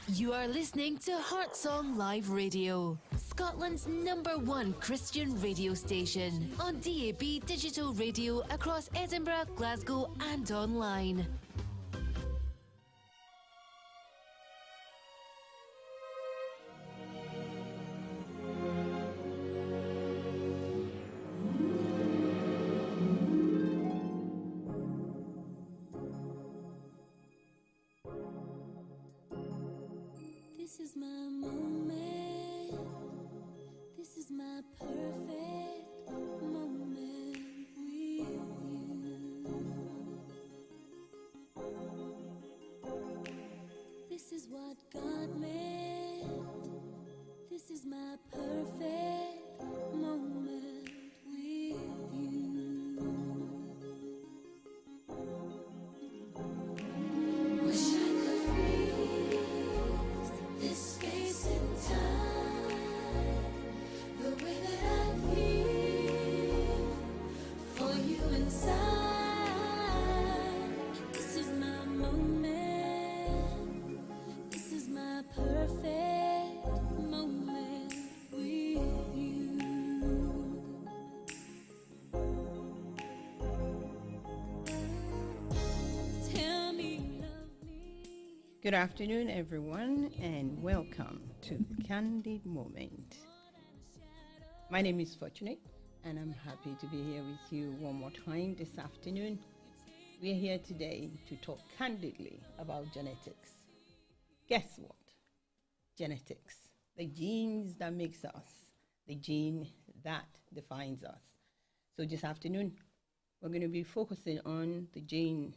You are listening to Heartsong Live Radio, Scotland's #1 Christian radio station, on DAB digital radio across Edinburgh, Glasgow and online. This is my moment. This is my perfect moment with you. This is what God meant. This is my perfect moment with you. Wish I could freeze this space and time, the way that I feel for you inside. This is my moment. This is my perfect moment with you. Tell me, love me. Good afternoon, everyone, and welcome to Candid Moment. My name is Fortunate, and I'm happy to be here with you one more time this afternoon. We're here today to talk candidly about genetics. Guess what? Genetics, the genes that makes us, the gene that defines us. So this afternoon, we're going to be focusing on the gene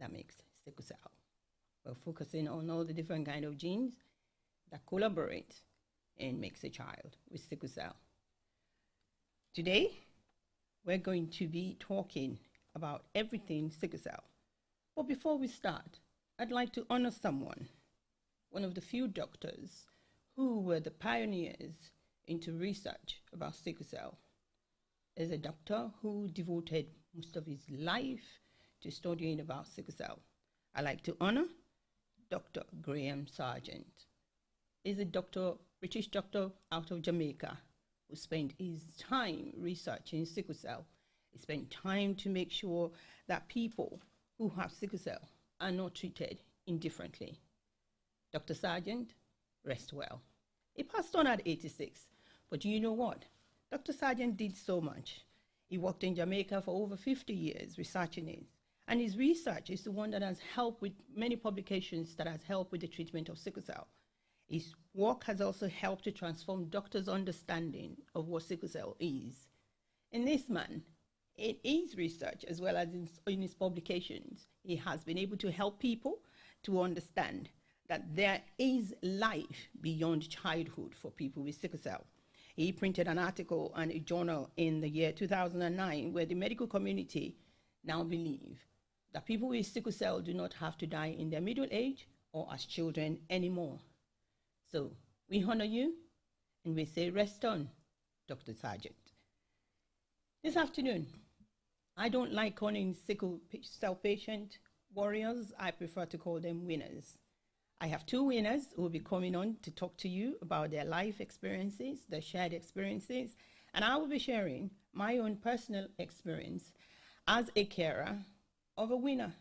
that makes sickle cell. We're focusing on all the different kind of genes that collaborate and makes a child with sickle cell. Today, we're going to be talking about everything sickle cell. But before we start, I'd like to honor someone, one of the few doctors who were the pioneers into research about sickle cell. Is a doctor who devoted most of his life to studying about sickle cell. I'd like to honor Dr. Graham Sargent. He's a British doctor out of Jamaica who spent his time researching sickle cell. He spent time to make sure that people who have sickle cell are not treated indifferently. Dr. Sargent, rest well. He passed on at 86, but you know what? Dr. Sargent did so much. He worked in Jamaica for over 50 years researching it. And his research is the one that has helped with many publications that has helped with the treatment of sickle cell. His work has also helped to transform doctors' understanding of what sickle cell is. And this man, in his research as well as in his publications, he has been able to help people to understand that there is life beyond childhood for people with sickle cell. He printed an article and a journal in the year 2009 where the medical community now believe that people with sickle cell do not have to die in their middle age or as children anymore. So we honor you and we say rest on, Dr. Sargent. This afternoon, I don't like calling sickle cell patient warriors. I prefer to call them winners. I have two winners who will be coming on to talk to you about their life experiences, their shared experiences, and I will be sharing my own personal experience as a carer of a winner.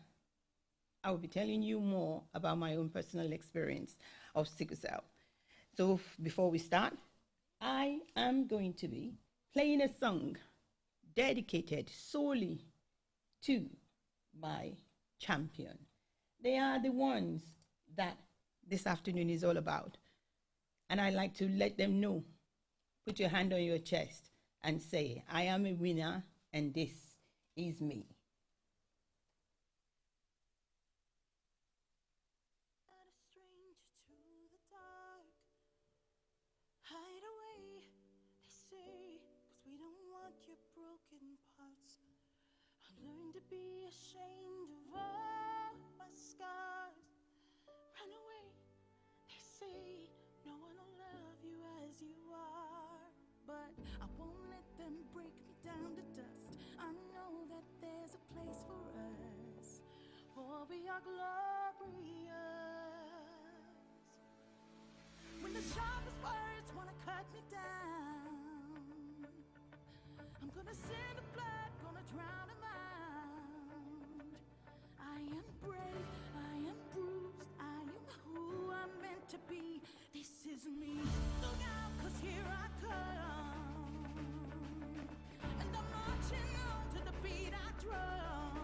I will be telling you more about my own personal experience of sickle cell. So before we start, I am going to be playing a song dedicated solely to my champion. They are the ones that this afternoon is all about. And I like to let them know. Put your hand on your chest and say, I am a winner and this is me. Not a stranger to the dark. Hide away, they say, 'cause we don't want your broken parts. I learned to be ashamed of all my scars. Run away, they say, no one will love you as you are. But I won't let them break me down to dust. I know that there's a place for us, for we are glorious. sharpest words wanna cut me down, I'm gonna send the blood, gonna drown them out. I am brave, I am bruised, I am who I'm meant to be. This is me. Look out, 'cause here I come. And I'm marching on to the beat I drum.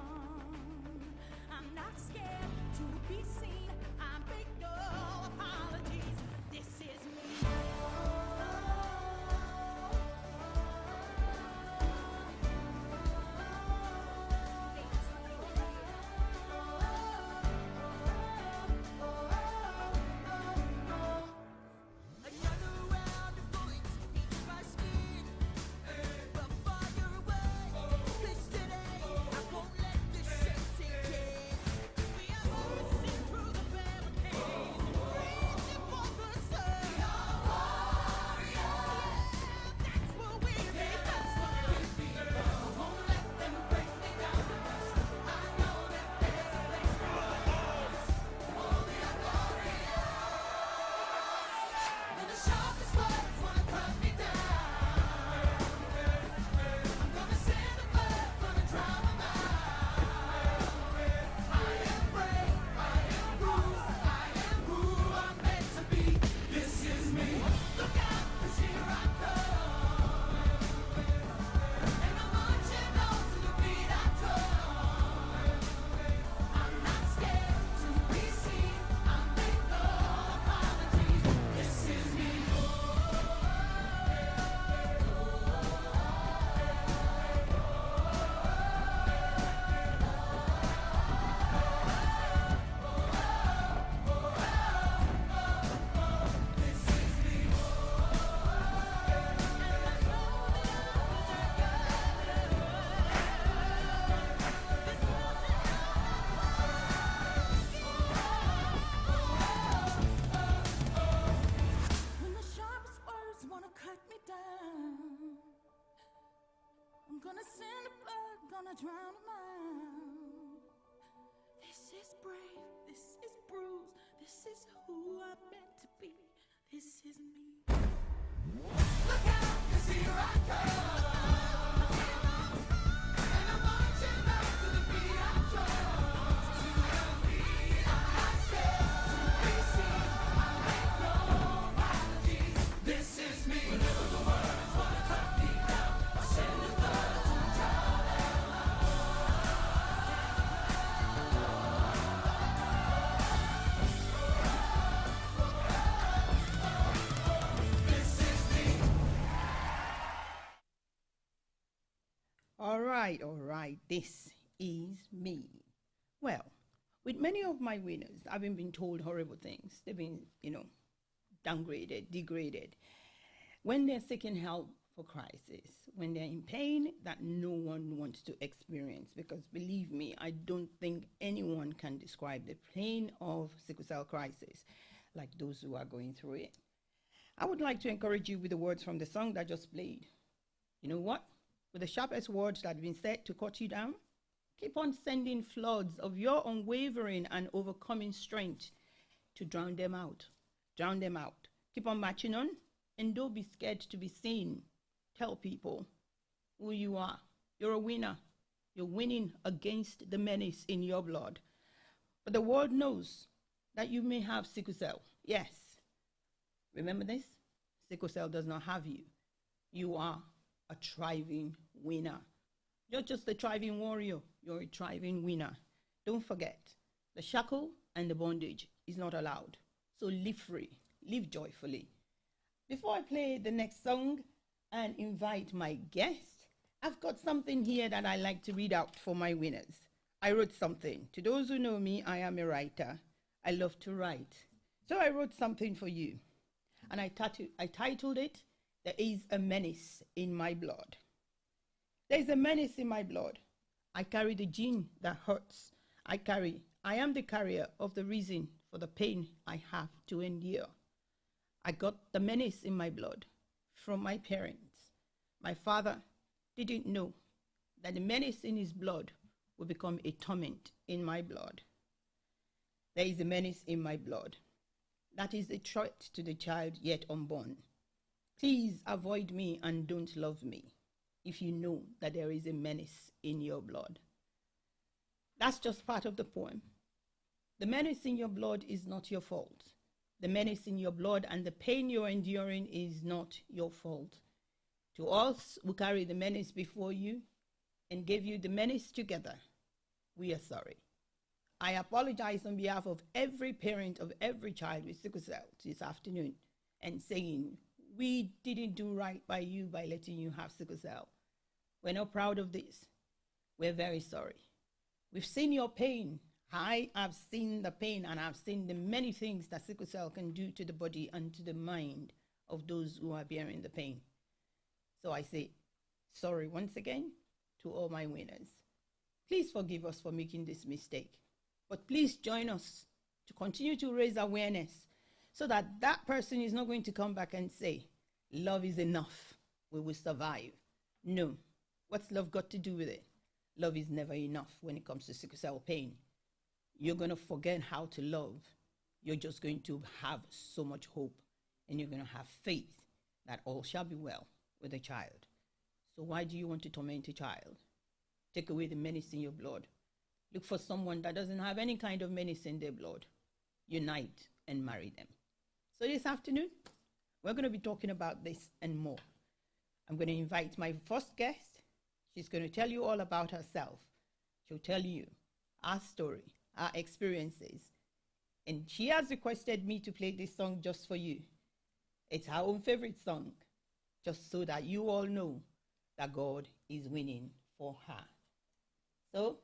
I'm not scared to be seen. I make no apologies. This is me. Another round of bullets eats my skin. But fire away. This today, I won't let this shit sink in. We are bursting through the barricades, reaching for the sun. We are warriors. That's what we be. I won't let them break me down. I know that there's a place for us. Oh, we are warriors. When the sharpest words wanna cut me down, I'm gonna send the blood, gonna drown them out. I am brave, I am bruised, I am who I'm meant to be. This is me. Look out, 'cause here I come. And I'm marching on to the beat I drum. I'm not scared to be seen. I make no apologies. This is me. When the sharpest words wanna cut me down, I'm gonna send the blood, gonna drown them out. This is brave, this is bruised, this is who I'm meant to be. This is me. Look out, 'cause here I come. And I'm marching out to the beat I drum. To the beat I'm not scared to be seen. I make no apologies. This is me. Whenever the words wanna cut me down, I send the blood to drown them out. This is me. All right, this is me. Well, with many of my winners, I've been told horrible things. They've been, downgraded, degraded. When they're seeking help for crisis, when they're in pain that no one wants to experience, because believe me, I don't think anyone can describe the pain of sickle cell crisis like those who are going through it. I would like to encourage you with the words from the song that just played. You know what? With the sharpest words that have been said to cut you down, keep on sending floods of your unwavering and overcoming strength to drown them out. Drown them out. Keep on marching on, and don't be scared to be seen. Tell people who you are. You're a winner. You're winning against the menace in your blood. But the world knows that you may have sickle cell. Yes. Remember this? Sickle cell does not have you. You are a thriving winner. You're just a thriving warrior. You're a thriving winner. Don't forget, the shackle and the bondage is not allowed. So live free, live joyfully. Before I play the next song and invite my guest, I've got something here that I like to read out for my winners. I wrote something. To those who know me, I am a writer. I love to write. So I wrote something for you. And I titled it, There is a Menace in My Blood. There is a menace in my blood. I carry the gene that hurts. I am the carrier of the reason for the pain I have to endure. I got the menace in my blood from my parents. My father didn't know that the menace in his blood would become a torment in my blood. There is a menace in my blood. That is a threat to the child yet unborn. Please avoid me and don't love me if you know that there is a menace in your blood. That's just part of the poem. The menace in your blood is not your fault. The menace in your blood and the pain you're enduring is not your fault. To us who carry the menace before you and gave you the menace together, we are sorry. I apologize on behalf of every parent of every child with sickle cell this afternoon and saying, we didn't do right by you by letting you have sickle cell. We're not proud of this. We're very sorry. We've seen your pain. I have seen the pain, and I've seen the many things that sickle cell can do to the body and to the mind of those who are bearing the pain. So I say sorry once again to all my winners. Please forgive us for making this mistake, but please join us to continue to raise awareness so that that person is not going to come back and say, love is enough, we will survive. No. What's love got to do with it? Love is never enough when it comes to sickle cell pain. You're going to forget how to love. You're just going to have so much hope, and you're going to have faith that all shall be well with a child. So why do you want to torment a child? Take away the menace in your blood. Look for someone that doesn't have any kind of menace in their blood. Unite and marry them. So this afternoon, we're going to be talking about this and more. I'm going to invite my first guest. She's going to tell you all about herself. She'll tell you our story, our experiences. And she has requested me to play this song just for you. It's her own favorite song, just so that you all know that God is winning for her. So,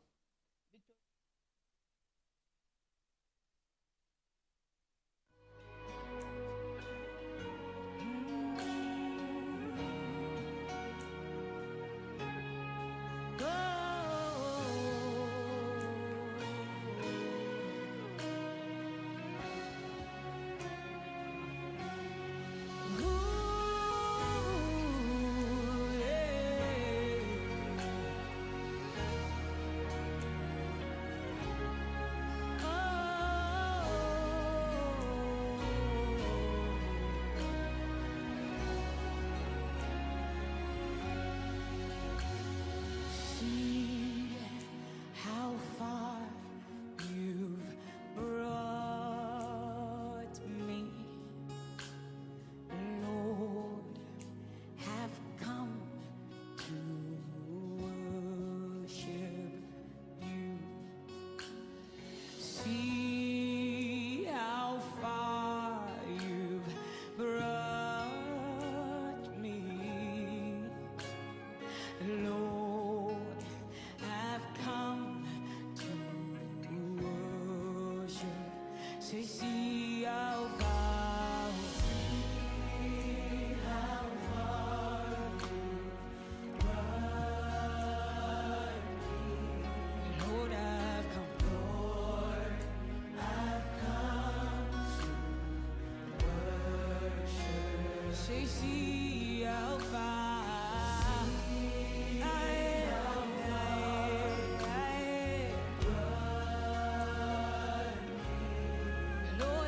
Lord,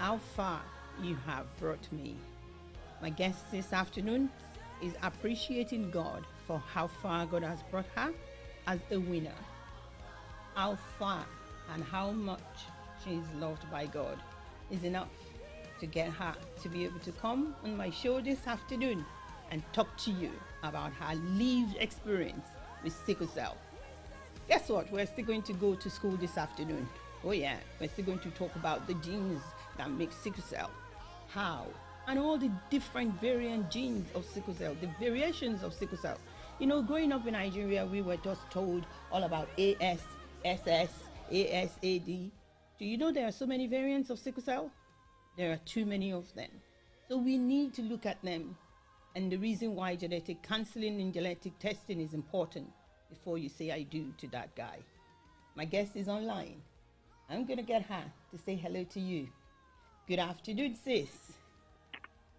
how far you have brought me. My guest this afternoon is appreciating God for how far God has brought her as a winner. How far and how much she is loved by God is enough to get her to be able to come on my show this afternoon and talk to you about her lived experience with sickle cell. Guess what? We're still going to go to school this afternoon. Oh yeah, we're still going to talk about the genes that make sickle cell, how, and all the different variant genes of sickle cell, the variations of sickle cell. You know, growing up in Nigeria, we were just told all about AS, SS, ASAD. Do you know there are so many variants of sickle cell? There are too many of them. So we need to look at them. And the reason why genetic counseling and genetic testing is important before you say I do to that guy. My guest is online. I'm going to get her to say hello to you. Good afternoon, sis.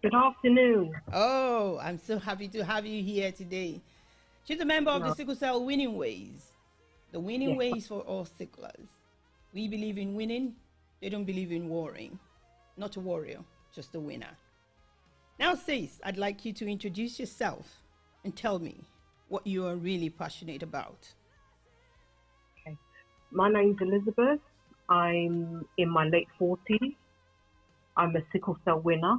Good afternoon. Oh, I'm so happy to have you here today. She's a member of the Sickle Cell Winning Ways. The winning ways for all sicklers. We believe in winning. They don't believe in warring. Not a warrior, just a winner. Now, sis, I'd like you to introduce yourself and tell me what you are really passionate about. Okay. My name's Elizabeth. I'm in my late 40s. I'm a sickle cell winner.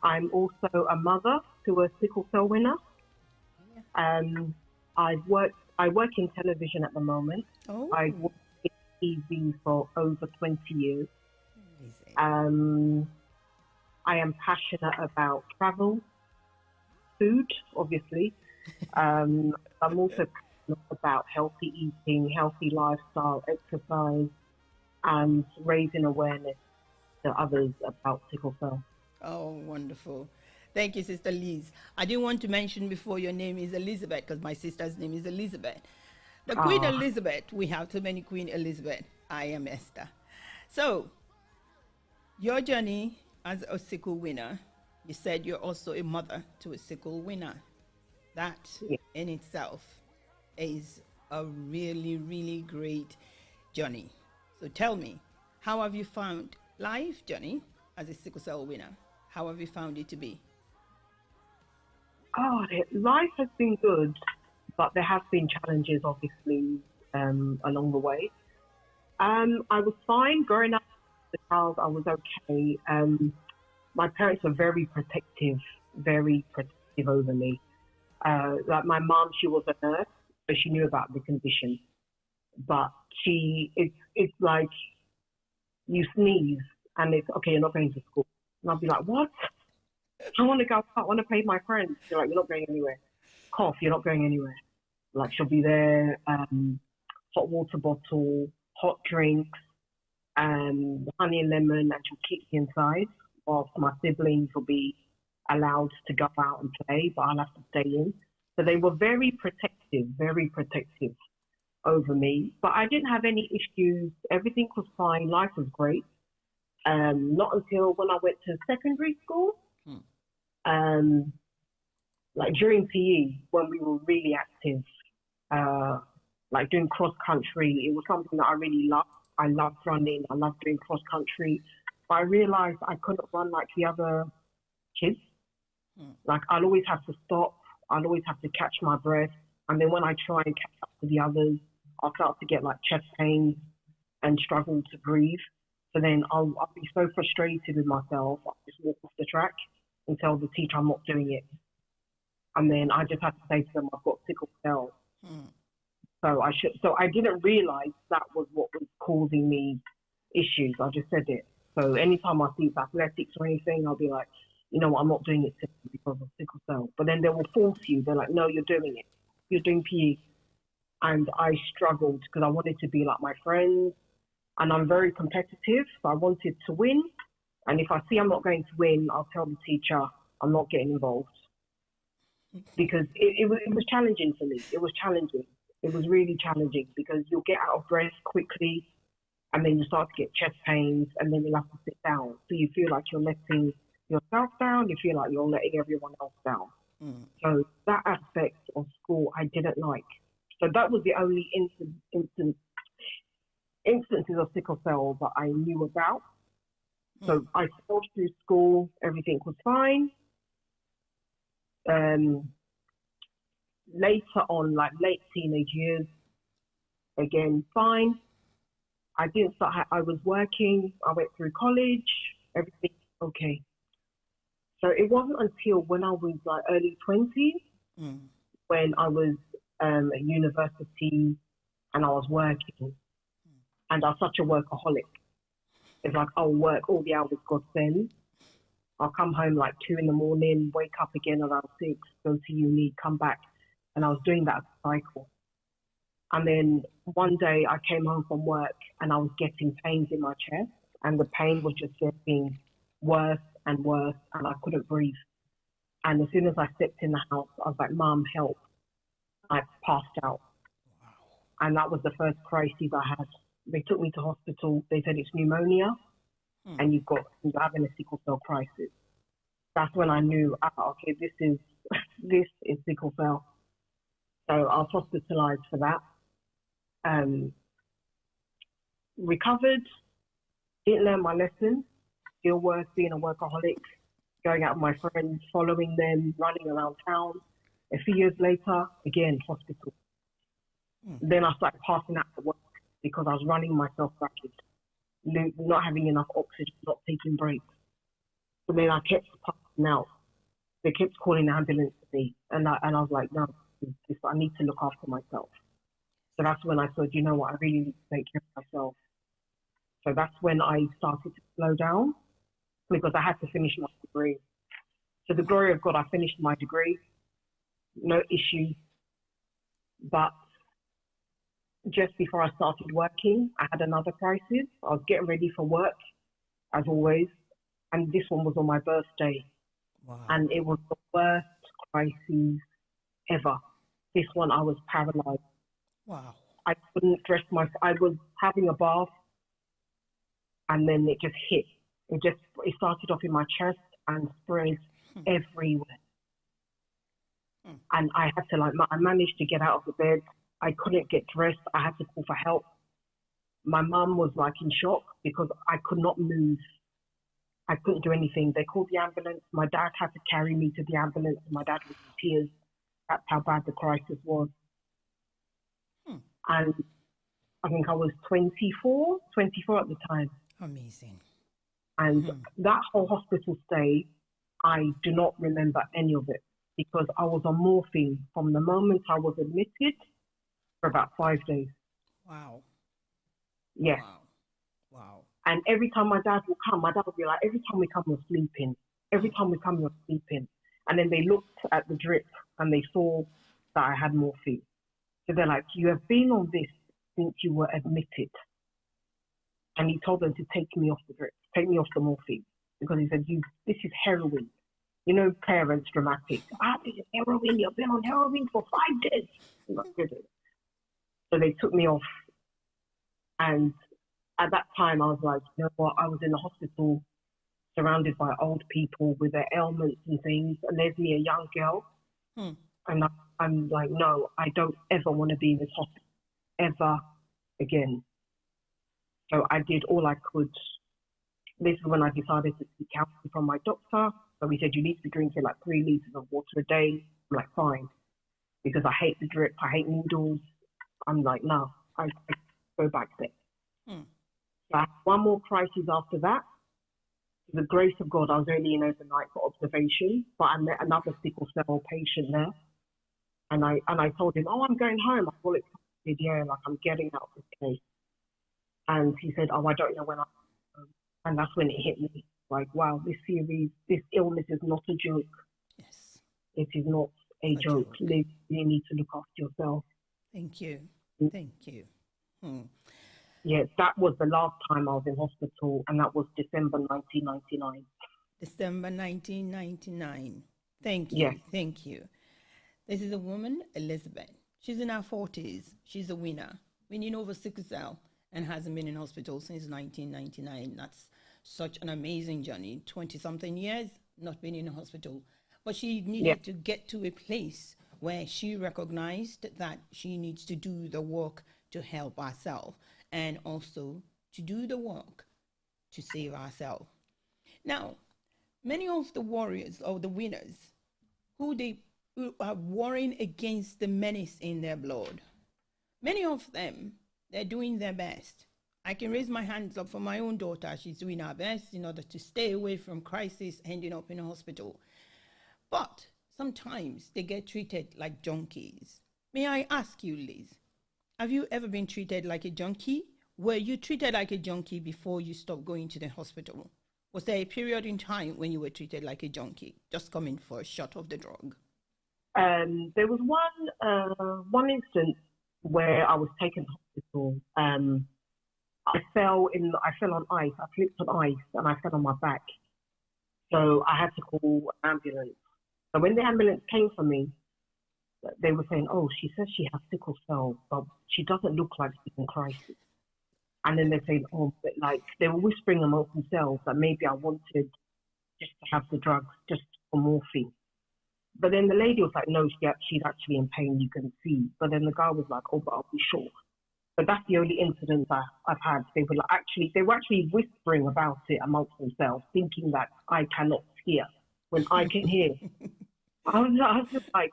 I'm also a mother to a sickle cell winner. I work in television at the moment. Oh. I work in TV for over 20 years. Amazing. I am passionate about travel, food, obviously. I'm also passionate about healthy eating, healthy lifestyle, exercise, and raising awareness to others about sickle cell. Oh, wonderful. Thank you, Sister Liz. I didn't want to mention before your name is Elizabeth because my sister's name is Elizabeth. The Queen Elizabeth, we have too many Queen Elizabeth. I am Esther. So, your journey as a sickle winner, you said you're also a mother to a sickle winner. That in itself is a really, really great journey. So tell me, how have you found life, Johnny, as a sickle cell winner? How have you found it to be? Oh, life has been good, but there have been challenges, obviously, along the way. I was fine growing up as a child. I was okay. My parents were very protective over me. Like my mom, she was a nurse, so she knew about the condition. But it's like you sneeze and it's okay, you're not going to school. And I'll be like, what? I want to go out, I want to play with my friends. You're like, you're not going anywhere. Cough, you're not going anywhere. Like she'll be there, hot water bottle, hot drinks, honey and lemon, and she'll keep me inside whilst my siblings will be allowed to go out and play, but I'll have to stay in. So they were very protective over me. But I didn't have any issues. Everything was fine. Life was great. Not until when I went to secondary school. Like during PE, when we were really active, like doing cross country, it was something that I really loved. I loved running. I loved doing cross country. But I realized I couldn't run like the other kids. Like I'll always have to stop. I'll always have to catch my breath. And then when I try and catch up to the others, I'll start to get like chest pains and struggle to breathe. So then I'll be so frustrated with myself. I'll just walk off the track and tell the teacher I'm not doing it. And then I just have to say to them, I've got sickle cell. So I didn't realize that was what was causing me issues. I just said it. So anytime I see athletics or anything, I'll be like, you know what, I'm not doing it simply because of sickle cell. But then they will force you. They're like, no, you're doing it. You're doing PE. And I struggled because I wanted to be like my friends. And I'm very competitive. So I wanted to win. And if I see I'm not going to win, I'll tell the teacher I'm not getting involved. Because it was challenging for me. It was challenging. It was really challenging because you'll get out of breath quickly and then you start to get chest pains and then you'll have to sit down. So you feel like you're letting yourself down. You feel like you're letting everyone else down. So that aspect of school I didn't like. So that was the only instances of sickle cell that I knew about. So I still through school, everything was fine. Later on, like late teenage years, again, fine. I didn't start, I was working, I went through college, everything okay. So it wasn't until when I was like early 20s, when I was at university and I was working, and I was such a workaholic. It's like I'll work all the hours God sends. I'll come home like 2 in the morning, wake up again around 6, go to uni, come back. And I was doing that cycle. And then one day I came home from work and I was getting pains in my chest, and the pain was just getting worse and worse, and I couldn't breathe. And as soon as I stepped in the house, I was like, Mom, help. I passed out. Wow. And that was the first crisis I had. They took me to hospital. They said it's pneumonia and you're having a sickle cell crisis. That's when I knew, okay, this is sickle cell. So I was hospitalized for that. Recovered, didn't learn my lesson, still worse being a workaholic, going out with my friends, following them, running around town. A few years later, again, hospital. Then I started passing out at work because I was running myself rapid, not having enough oxygen, not taking breaks. So then I kept passing out. They kept calling the ambulance to me, and I was like, no, I need to look after myself. So that's when I thought, you know what, I really need to take care of myself. So that's when I started to slow down, because I had to finish my degree. To the glory of God, I finished my degree, no issue. But just before I started working, I had another crisis. I was getting ready for work, as always, and this one was on my birthday. Wow. And it was the worst crisis ever. This one, I was paralyzed. Wow. I couldn't dress I was having a bath, and then it just hit. It started off in my chest and spread everywhere. And I had to I managed to get out of the bed. I couldn't get dressed. I had to call for help. My mum was like in shock because I could not move. I couldn't do anything. They called the ambulance. My dad had to carry me to the ambulance. My dad was in tears. That's how bad the crisis was. And I think I was 24 at the time. Amazing. And that whole hospital stay, I do not remember any of it, because I was on morphine from the moment I was admitted for about 5 days. Wow. Yeah. Wow. And every time my dad would come, my dad would be like, every time we come, you're sleeping. Every time we come, you're sleeping. And then they looked at the drip and they saw that I had morphine. So they're like, you have been on this since you were admitted. And he told them to take me off the drip, take me off the morphine, because he said, this is heroin. You know, parents dramatic. This is heroin. You've been on heroin for 5 days. So they took me off. And at that time, I was like, you know what? I was in the hospital surrounded by old people with their ailments and things. And there's me, a young girl. And I'm like, no, I don't ever want to be in this hospital ever again. So I did all I could. This is when I decided to seek counseling from my doctor. So he said, you need to be drinking like 3 liters of water a day. I'm like, fine. Because I hate the drip. I hate needles. I'm like, no, I go back there. So I had one more crisis after that. To the grace of God, I was only in overnight for observation, but I met another sickle cell patient there. And I told him, I'm going home. I thought it said, yeah, like I'm getting out of this place. And he said, I don't know when I'm home. And that's when it hit me. Like, wow, this illness is not a joke. Yes. It is not a joke. You need to look after yourself. Thank you. Thank you. Yeah, that was the last time I was in hospital, and that was December 1999. December 1999. Thank you. Yes. Thank you. This is a woman, Elizabeth. She's in her 40s. She's a winner, winning over sickle cell, and hasn't been in hospital since 1999. That's such an amazing journey. 20-something years, not been in a hospital. But she needed to get to a place where she recognized that she needs to do the work to help herself, and also to do the work to save ourselves. Now, many of the warriors or the winners who are warring against the menace in their blood, many of them, they're doing their best. I can raise my hands up for my own daughter. She's doing her best in order to stay away from crisis, ending up in a hospital. But sometimes they get treated like junkies. May I ask you, Liz, have you ever been treated like a junkie? Were you treated like a junkie before you stopped going to the hospital? Was there a period in time when you were treated like a junkie, just coming for a shot of the drug? There was one instance where I was taken to hospital. I fell on ice. I slipped on ice and I fell on my back. So I had to call an ambulance. So when the ambulance came for me, they were saying, "Oh, she says she has sickle cell, but she doesn't look like she's in crisis." And then they're saying, "Oh, but like," they were whispering amongst themselves that maybe I wanted just to have the drugs, just for morphine. But then the lady was like, "No, she's actually in pain. You can see." But then the guy was like, "Oh, but I'll be sure." But that's the only incident I've had. They were actually whispering about it amongst themselves, thinking that I cannot hear when I can hear. I was just like,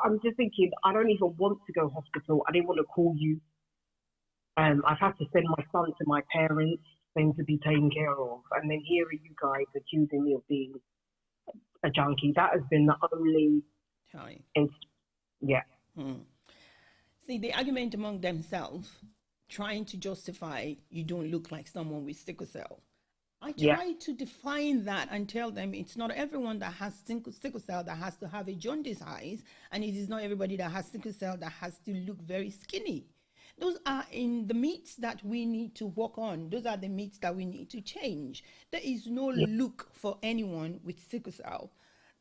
I'm just thinking, I don't even want to go hospital. I didn't want to call you. I've had to send my son to my parents, things to be taken care of. And then here are you guys accusing me of being a junkie. That has been the only time. Yeah. See, the argument among themselves, trying to justify you don't look like someone with sickle cell. I try to define that and tell them it's not everyone that has sickle cell that has to have a jaundice eyes, and it is not everybody that has sickle cell that has to look very skinny. Those are in the myths that we need to work on. Those are the myths that we need to change. There is no look for anyone with sickle cell.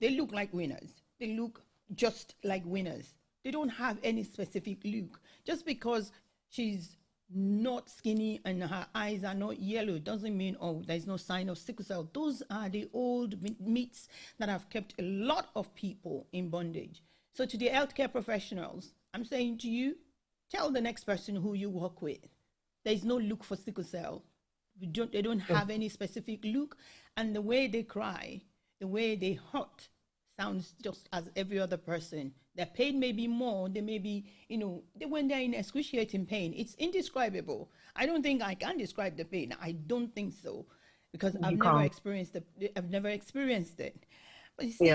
They look like winners. They look just like winners. They don't have any specific look. Just because she's not skinny and her eyes are not yellow doesn't mean, oh, there's no sign of sickle cell. Those are the old myths that have kept a lot of people in bondage. So to the healthcare professionals, I'm saying to you, tell the next person who you work with, there's no look for sickle cell. They don't have any specific look, and the way they cry, the way they hurt, sounds just as every other person. Their pain may be more, they may be, when they're in excruciating pain, it's indescribable. I don't think I can describe the pain. I don't think so, because I've never experienced it. But you see,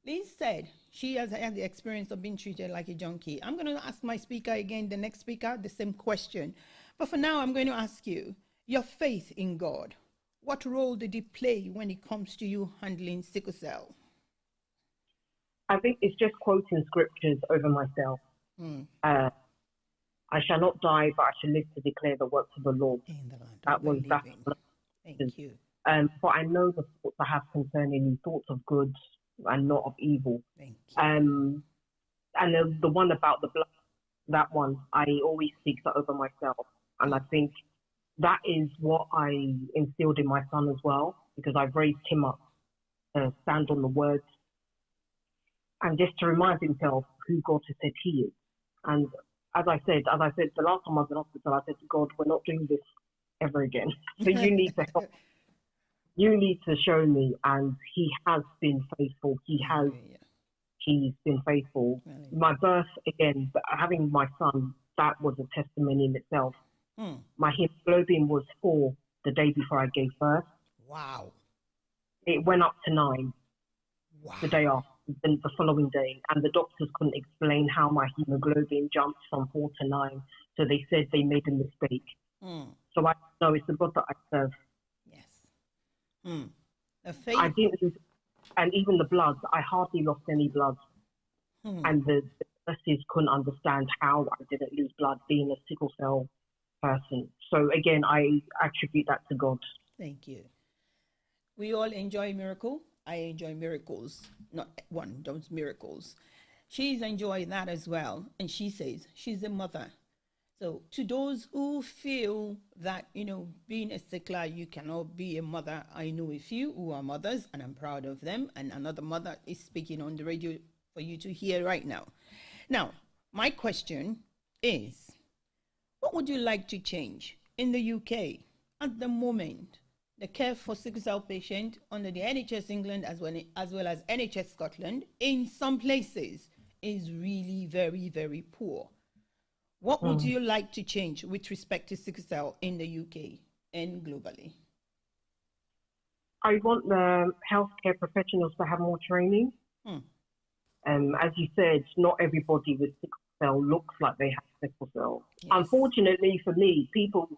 Liz said she has had the experience of being treated like a junkie. I'm going to ask my speaker again, the next speaker, the same question. But for now, I'm going to ask you, your faith in God, what role did it play when it comes to you handling sickle cell? I think it's just quoting scriptures over myself. I shall not die, but I shall live to declare the works of the Lord. Thank you. For I know the thoughts I have concerning you, thoughts of good and not of evil. Thank you. And the one about the blood, that one, I always speak that over myself. And I think that is what I instilled in my son as well, because I've raised him up to stand on the words and just to remind himself who God has said he is. And as I said, the last time I was in hospital, I said to God, we're not doing this ever again. So you need to help. You need to show me. And he has been faithful. He's been faithful. My birth, again, having my son, that was a testimony in itself. My hemoglobin was 4 the day before I gave birth. Wow. It went up to 9 the day after. The following day, and the doctors couldn't explain how my hemoglobin jumped from 4 to 9, so they said they made a mistake. So I know it's the God that I serve. Yes. The faith. I didn't lose, and even the blood, I hardly lost any blood, and the nurses couldn't understand how I didn't lose blood, being a sickle cell person. So again, I attribute that to God. Thank you. We all enjoy miracle. I enjoy miracles, not one, those miracles. She's enjoying that as well. And she says she's a mother. So to those who feel that, being a sickler, you cannot be a mother, I know a few who are mothers, and I'm proud of them. And another mother is speaking on the radio for you to hear right now. Now, my question is, what would you like to change in the UK at the moment? the care for sickle cell patients under the NHS England as well as NHS Scotland in some places is really very, very poor. What would you like to change with respect to sickle cell in the UK and globally? I want the healthcare professionals to have more training. As you said, not everybody with sickle cell looks like they have sickle cell. Yes. Unfortunately for me, people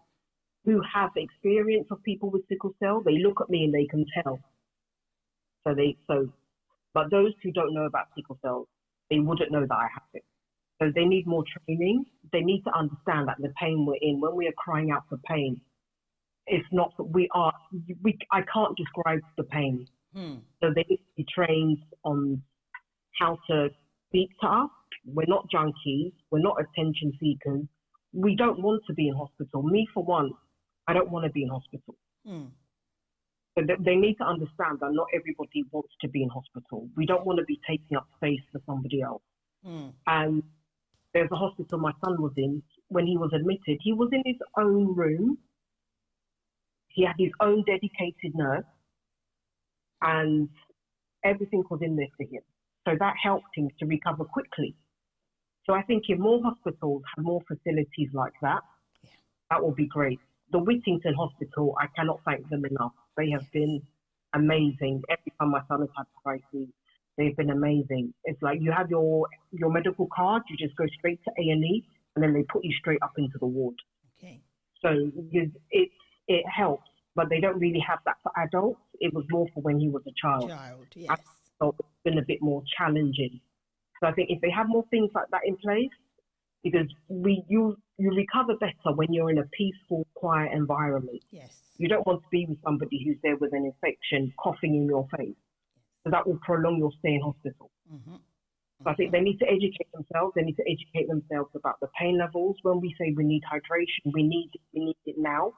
who have experience of people with sickle cell, they look at me and they can tell. But those who don't know about sickle cell, they wouldn't know that I have it. So they need more training. They need to understand that the pain we're in, when we are crying out for pain, it's not that I can't describe the pain. So they need to be trained on how to speak to us. We're not junkies. We're not attention seekers. We don't want to be in hospital. Me, for one, I don't want to be in hospital. So they need to understand that not everybody wants to be in hospital. We don't want to be taking up space for somebody else. And there's a hospital my son was in. When he was admitted, he was in his own room. He had his own dedicated nurse, and everything was in there for him. So that helped him to recover quickly. So I think if more hospitals have more facilities like that, that will be great. The Whittington Hospital, I cannot thank them enough. They have been amazing. Every time my son has had crises, they've been amazing. It's like you have your medical card, you just go straight to A&E, and then they put you straight up into the ward. Okay. So it helps, but they don't really have that for adults. It was more for when he was a child. Yes. So it's been a bit more challenging. So I think if they have more things like that in place, because you recover better when you're in a peaceful, quiet environment. Yes. You don't want to be with somebody who's there with an infection, coughing in your face. So that will prolong your stay in hospital. So I think they need to educate themselves. They need to educate themselves about the pain levels. When we say we need hydration, we need it now.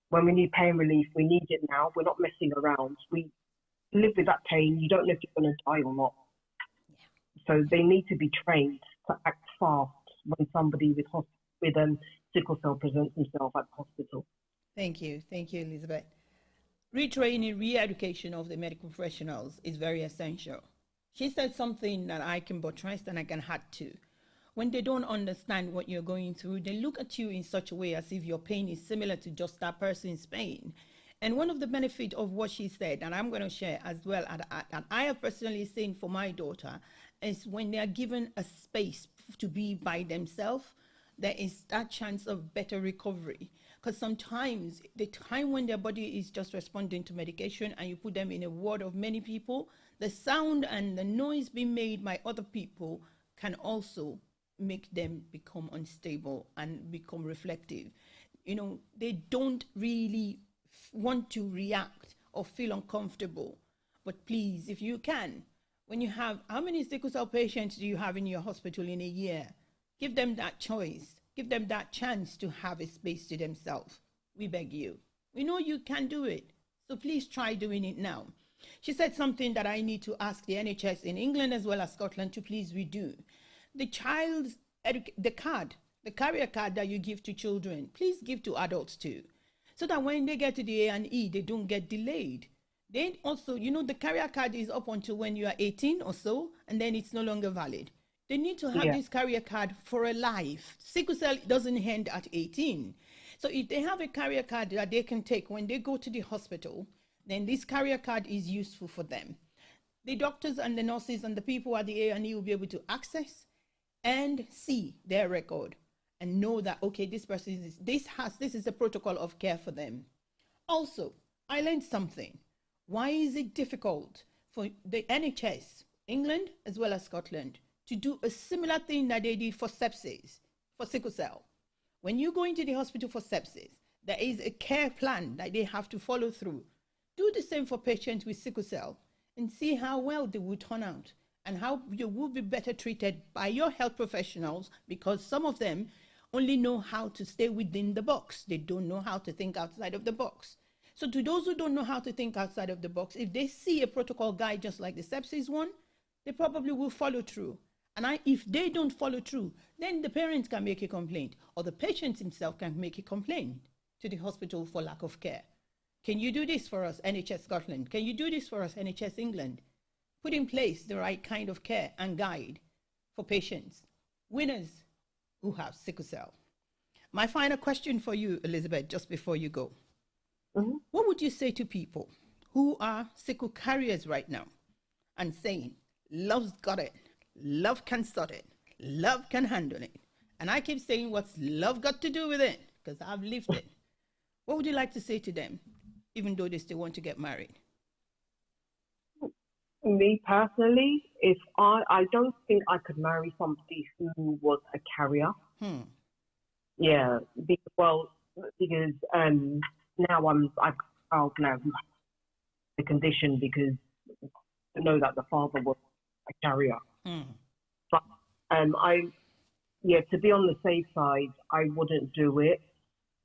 When we need pain relief, we need it now. We're not messing around. We live with that pain. You don't know if you're going to die or not. So they need to be trained to act fast when somebody with sickle cell presents himself at the hospital. Thank you, Elizabeth. Retraining, re-education of the medical professionals is very essential. She said something that I can buttress and I can add to. When they don't understand what you're going through, they look at you in such a way as if your pain is similar to just that person's pain. And one of the benefits of what she said, and I'm going to share as well, and I have personally seen for my daughter, is when they are given a space to be by themselves, there is that chance of better recovery. Because sometimes the time when their body is just responding to medication and you put them in a ward of many people, the sound and the noise being made by other people can also make them become unstable and become reflective. You know, they don't really want to react or feel uncomfortable. But please, if you can, when you have, how many sickle cell patients do you have in your hospital in a year? Give them that choice. Give them that chance to have a space to themselves. We beg you. We know you can do it. So please try doing it now. She said something that I need to ask the NHS in England as well as Scotland to please redo. The child's the carrier card that you give to children, please give to adults too. So that when they get to the A&E, they don't get delayed. Then also, you know, the carrier card is up until when you are 18 or so, and then it's no longer valid. They need to have this carrier card for a life. Sickle cell doesn't end at 18. So if they have a carrier card that they can take when they go to the hospital, then this carrier card is useful for them. The doctors and the nurses and the people at the A&E will be able to access and see their record and know that, okay, this person is, this is a protocol of care for them. Also, I learned something. Why is it difficult for the NHS, England as well as Scotland, to do a similar thing that they did for sepsis, for sickle cell? When you go into the hospital for sepsis, there is a care plan that they have to follow through. Do the same for patients with sickle cell and see how well they will turn out and how you will be better treated by your health professionals, because some of them only know how to stay within the box. They don't know how to think outside of the box. So to those who don't know how to think outside of the box, if they see a protocol guide just like the sepsis one, they probably will follow through. And if they don't follow through, then the parents can make a complaint, or the patient himself can make a complaint to the hospital for lack of care. Can you do this for us, NHS Scotland? Can you do this for us, NHS England? Put in place the right kind of care and guide for patients, winners who have sickle cell. My final question for you, Elizabeth, just before you go. Mm-hmm. What would you say to people who are sickle carriers right now and saying, love's got it, love can sort it, love can handle it? And I keep saying, what's love got to do with it? Because I've lived it. What would you like to say to them, even though they still want to get married? Me personally, if I don't think I could marry somebody who was a carrier. Yeah, because now I'll now the condition because I know that the father was a carrier. But to be on the safe side, I wouldn't do it.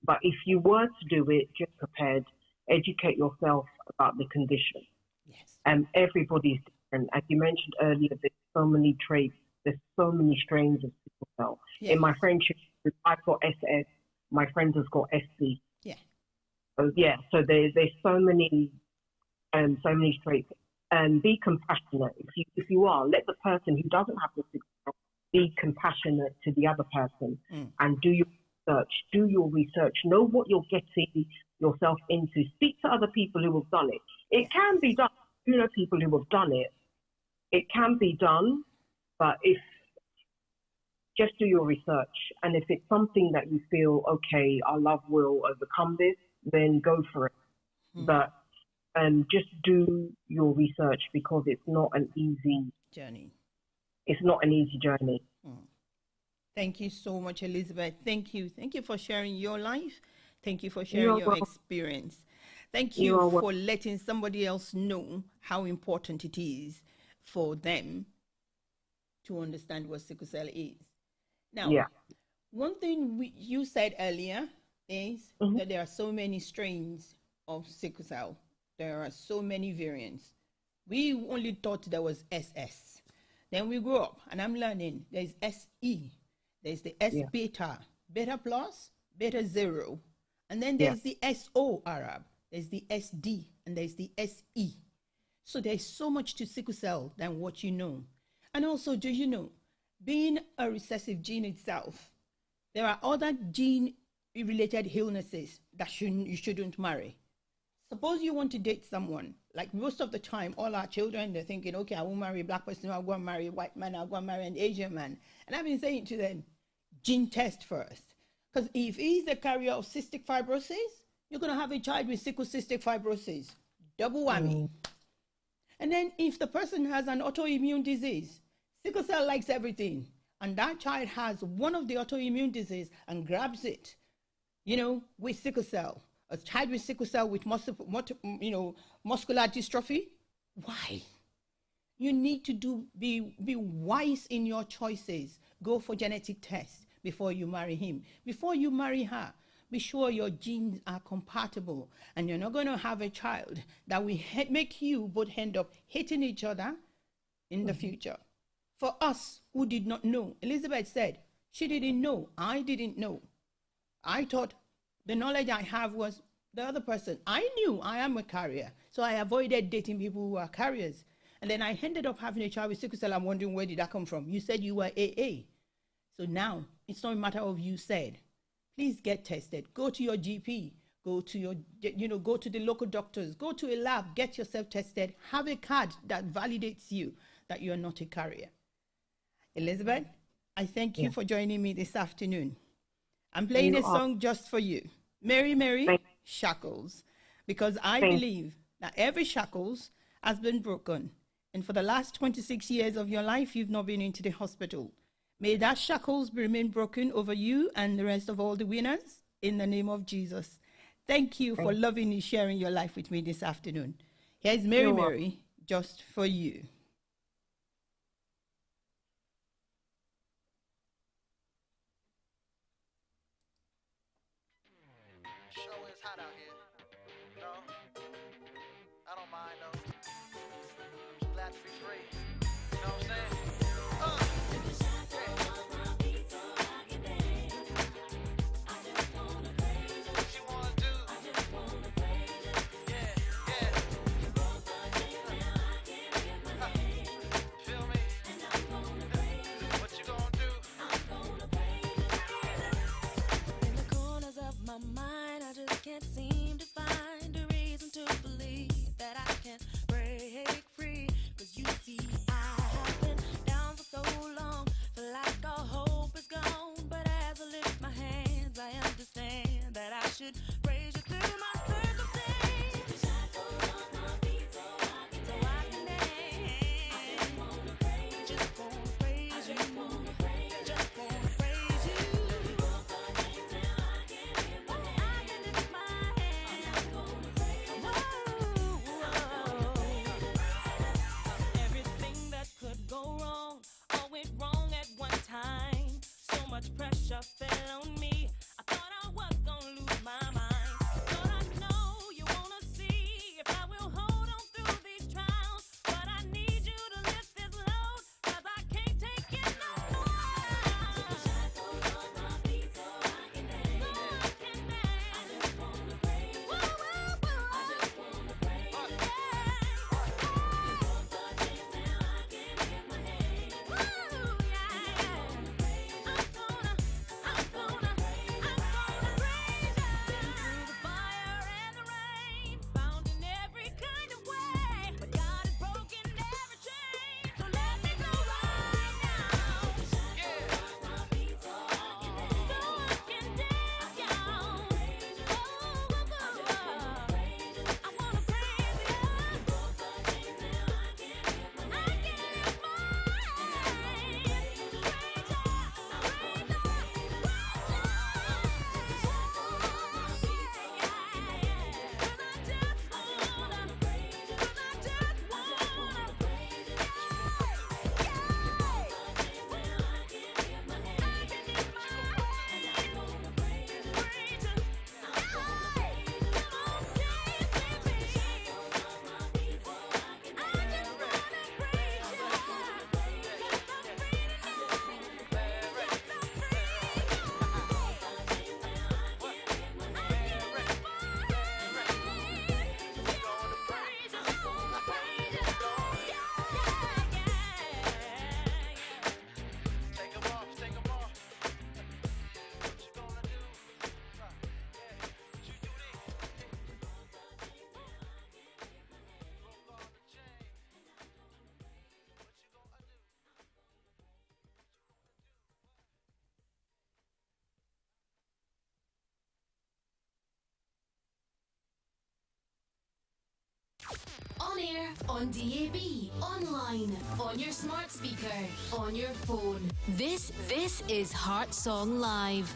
But if you were to do it, just prepared, educate yourself about the condition. Yes. Everybody's different. As you mentioned earlier, there's so many traits, there's so many strains of sickle cell. Yes. In my friendship group, I've got SS, my friend has got SC. Yeah. So there's so many traits. And be compassionate. If you are, let the person who doesn't have the sickle cell be compassionate to the other person and do your research, know what you're getting yourself into, speak to other people who have done it. It can be done. You know, people who have done it. It can be done, but just do your research. And if it's something that you feel, okay, our love will overcome this, then go for it. But just do your research because it's not an easy journey. It's not an easy journey. Thank you so much, Elizabeth. Thank you. Thank you for sharing your life. Thank you for sharing your experience. Thank you for letting somebody else know how important it is for them to understand what sickle cell is. Now, one thing you said earlier is that there are so many strains of sickle cell. There are so many variants. We only thought there was SS. Then we grew up, and I'm learning there's SE, there's the S beta, beta plus, beta 0, and then there's the SO Arab, there's the SD, and there's the SE. So there's so much to sickle cell than what you know. And also, do you know, being a recessive gene itself, there are other gene-related illnesses that you shouldn't marry. Suppose you want to date someone, like most of the time, all our children, they're thinking, okay, I won't marry a black person, I'll go and marry a white man, I'll go and marry an Asian man. And I've been saying to them, gene test first. Because if he's a carrier of cystic fibrosis, you're going to have a child with sickle cystic fibrosis. Double whammy. And then if the person has an autoimmune disease, sickle cell likes everything. And that child has one of the autoimmune disease and grabs it, with sickle cell. A child with sickle cell with muscular dystrophy. Why? You need to be wise in your choices. Go for genetic tests before you marry him. Before you marry her, be sure your genes are compatible, and you're not going to have a child that will make you both end up hating each other in the future. For us who did not know, Elizabeth said she didn't know. I didn't know. I thought the knowledge I have was the other person. I knew I am a carrier, so I avoided dating people who are carriers. And then I ended up having a child with sickle cell. I'm wondering, where did that come from? You said you were AA. So now it's not a matter of you said. Please get tested. Go to your GP. Go to go to the local doctors. Go to a lab. Get yourself tested. Have a card that validates you that you are not a carrier. Elizabeth, I thank you for joining me this afternoon. I'm playing a song just for you. Mary, Mary, Shackles. Because I believe that every shackles has been broken. And for the last 26 years of your life, you've not been into the hospital. May that shackles remain broken over you and the rest of all the winners in the name of Jesus. Thank you for lovingly sharing your life with me this afternoon. Here's Mary, Mary, just for you. Show is hot out here. No, I don't mind though. Just glad to be free. You know what I'm saying? What you wanna do? air, on DAB, online, on your smart speaker, on your phone. This is Heart Song Live.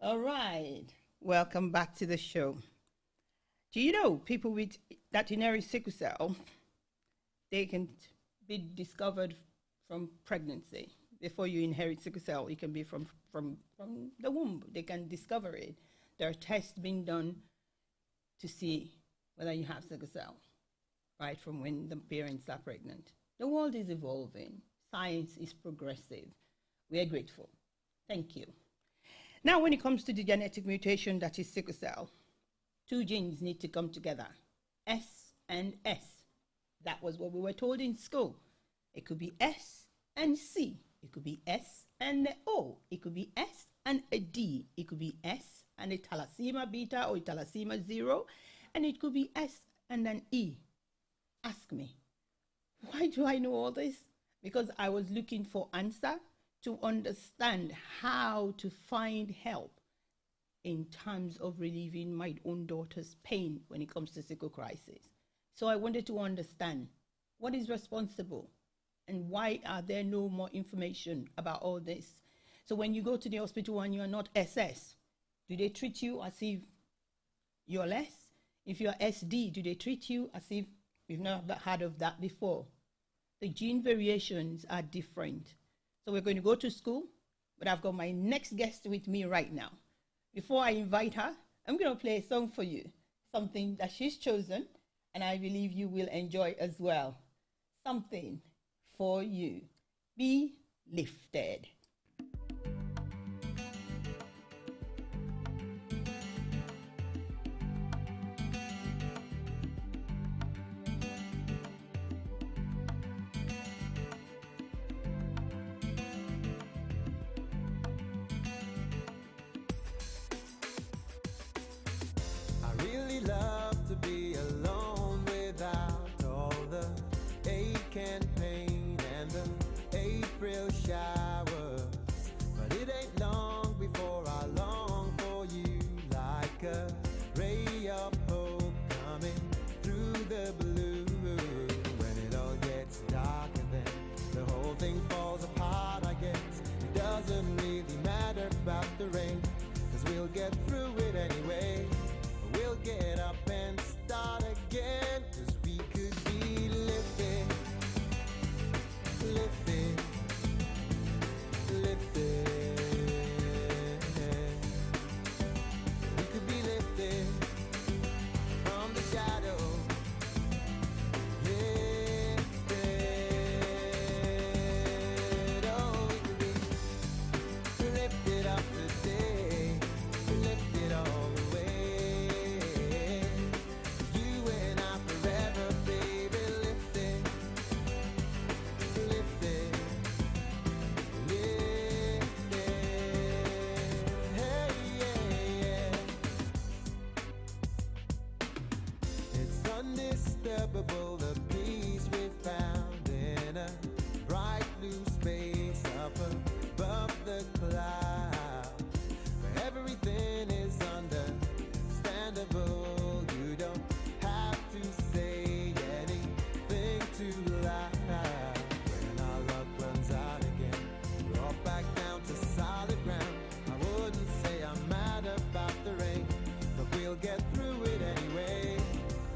All right, welcome back to the show. Do you know people with that inherited sickle cell, they can be discovered from pregnancy? Before you inherit sickle cell, it can be from the womb. They can discover it. There are tests being done to see whether you have sickle cell, right from when the parents are pregnant. The world is evolving. Science is progressive. We are grateful. Thank you. Now, when it comes to the genetic mutation that is sickle cell, two genes need to come together, S and S. That was what we were told in school. It could be S and C. It could be S and O. It could be S and a D. It could be S and a thalassemia beta or a thalassemia 0. And it could be S and an E. Ask me, why do I know all this? Because I was looking for answer to understand how to find help in terms of relieving my own daughter's pain when it comes to sickle crisis. So I wanted to understand what is responsible and why are there no more information about all this. So when you go to the hospital and you are not SS, do they treat you as if you're less? If you're SD, do they treat you as if you've never heard of that before? The gene variations are different. So we're going to go to school, but I've got my next guest with me right now. Before I invite her, I'm going to play a song for you, something that she's chosen, and I believe you will enjoy as well. Something for you. Be lifted.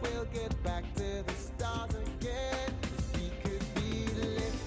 We'll get back to the start again, 'cause we could be living.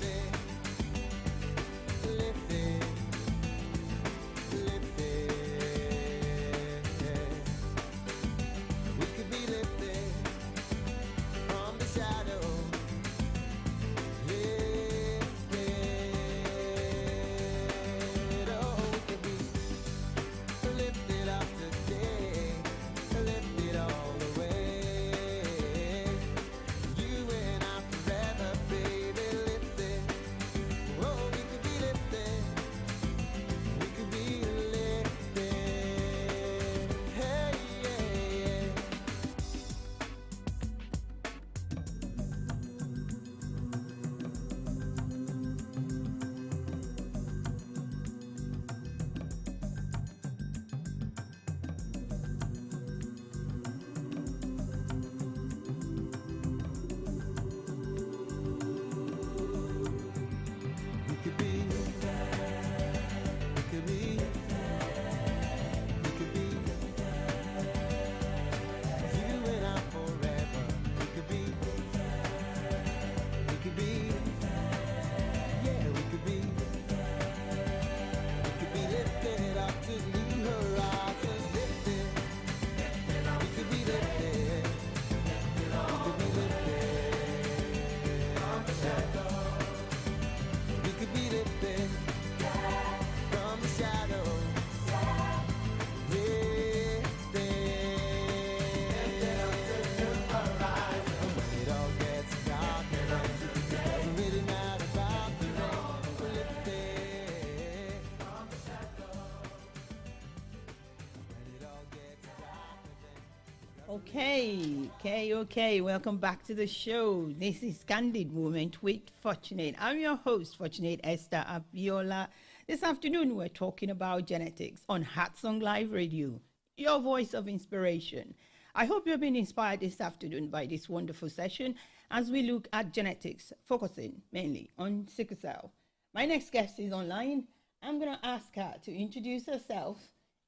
Okay. Welcome back to the show. This is Candid Moment with Fortunate. I'm your host, Fortunate Esther Abiola. This afternoon, we're talking about genetics on Heart Song Live Radio, your voice of inspiration. I hope you've been inspired this afternoon by this wonderful session as we look at genetics, focusing mainly on sickle cell. My next guest is online. I'm going to ask her to introduce herself,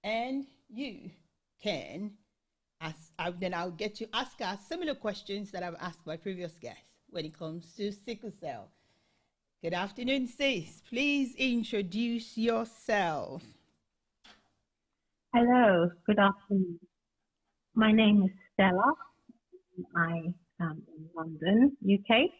and you can then I'll get to ask her similar questions that I've asked my previous guests when it comes to sickle cell. Good afternoon, sis. Please introduce yourself. Hello, good afternoon. My name is Stella. I am in London, UK.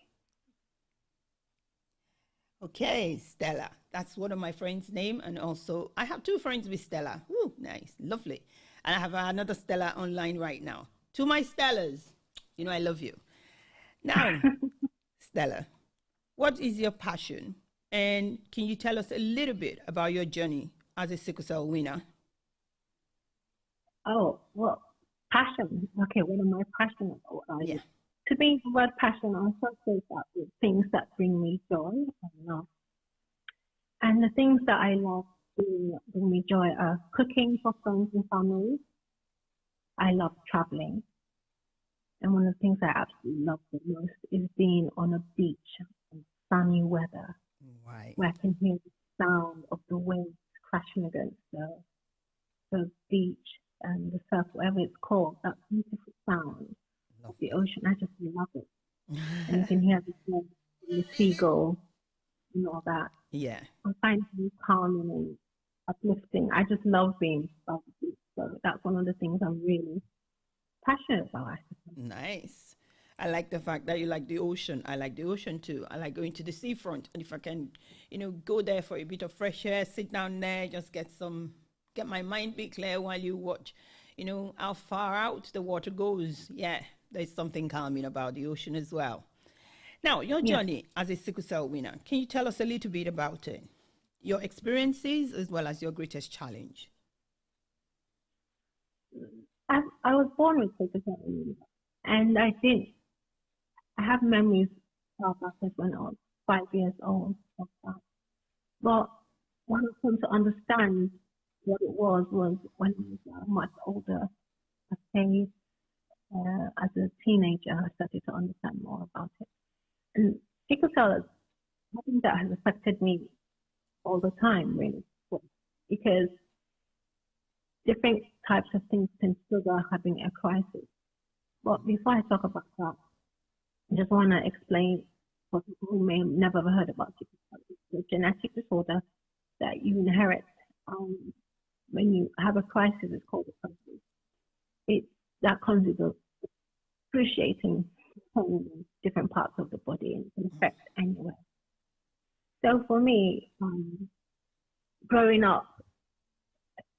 Okay, Stella. That's one of my friends' name, and also I have two friends with Stella. Ooh, nice, lovely. And I have another Stella online right now. To my Stellas, you know I love you. Now, Stella, what is your passion? And can you tell us a little bit about your journey as a sickle cell winner? Oh, well, passion. Okay, what am I passionate about? Yeah. To me, the word passion, I associate that with things that bring me joy and love. And the things that I love doing that bring me joy are cooking for friends and family. I love traveling. And one of the things I absolutely love the most is being on a beach in sunny weather, Right. where I can hear the sound of the waves crashing against the beach and the surf, whatever it's called, that beautiful sound of the ocean. I just love it. And you can hear the seagull and all that. Yeah. I find it calming and uplifting. I just love being by the beach. So that's one of the things I'm really passionate about. I suppose. Nice. I like the fact that you like the ocean. I like the ocean too. I like going to the seafront. And if I can, go there for a bit of fresh air, sit down there, just get my mind be clear while you watch, how far out the water goes. Yeah, there's something calming about the ocean as well. Now, your journey as a sickle cell winner, can you tell us a little bit about it? Your experiences as well as your greatest challenge. I was born with sickle cell anemia, and I have memories of that when I was 5 years old. Of that. But when I came to understand what it was when I was much older. I think as a teenager, I started to understand more about it. And sickle cell is something that has affected me all the time, really, because different types of things can trigger having a crisis. But before I talk about that, I just want to explain for people who may have never heard about sickle cell. It's a genetic disorder that you inherit when you have a crisis. It's called a crisis. That comes with excruciating pain in different parts of the body and can affect anywhere. So for me, growing up,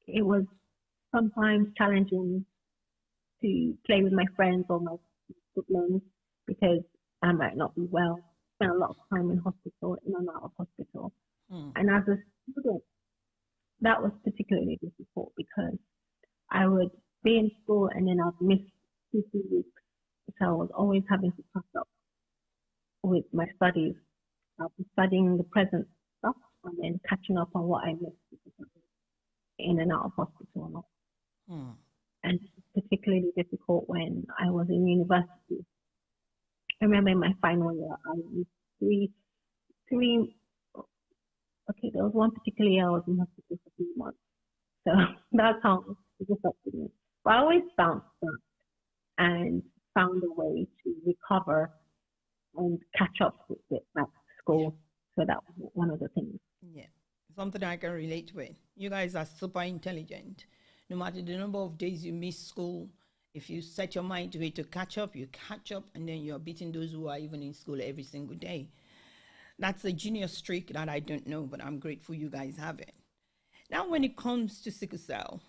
it was sometimes challenging to play with my friends or my siblings because I might not be well. Spent a lot of time in hospital, in and out of hospital. And as a student, that was particularly difficult because I would be in school and then I'd miss 2 weeks. So I was always having to catch up with my studies. I'll be studying the present stuff and then catching up on what I missed because I was in and out of hospital and all. And it was particularly difficult when I was in university. I remember in my final year, I was there was one particular year I was in hospital for 3 months. So that's how it affected me. But I always bounced back and found a way to recover and catch up with it at school. So that was one of the things. Yeah, something I can relate with. You guys are super intelligent. No matter the number of days you miss school, if you set your mind to it to catch up, you catch up, and then you're beating those who are even in school every single day. That's a genius streak that I don't know, but I'm grateful you guys have it. Now, when it comes to sickle cell,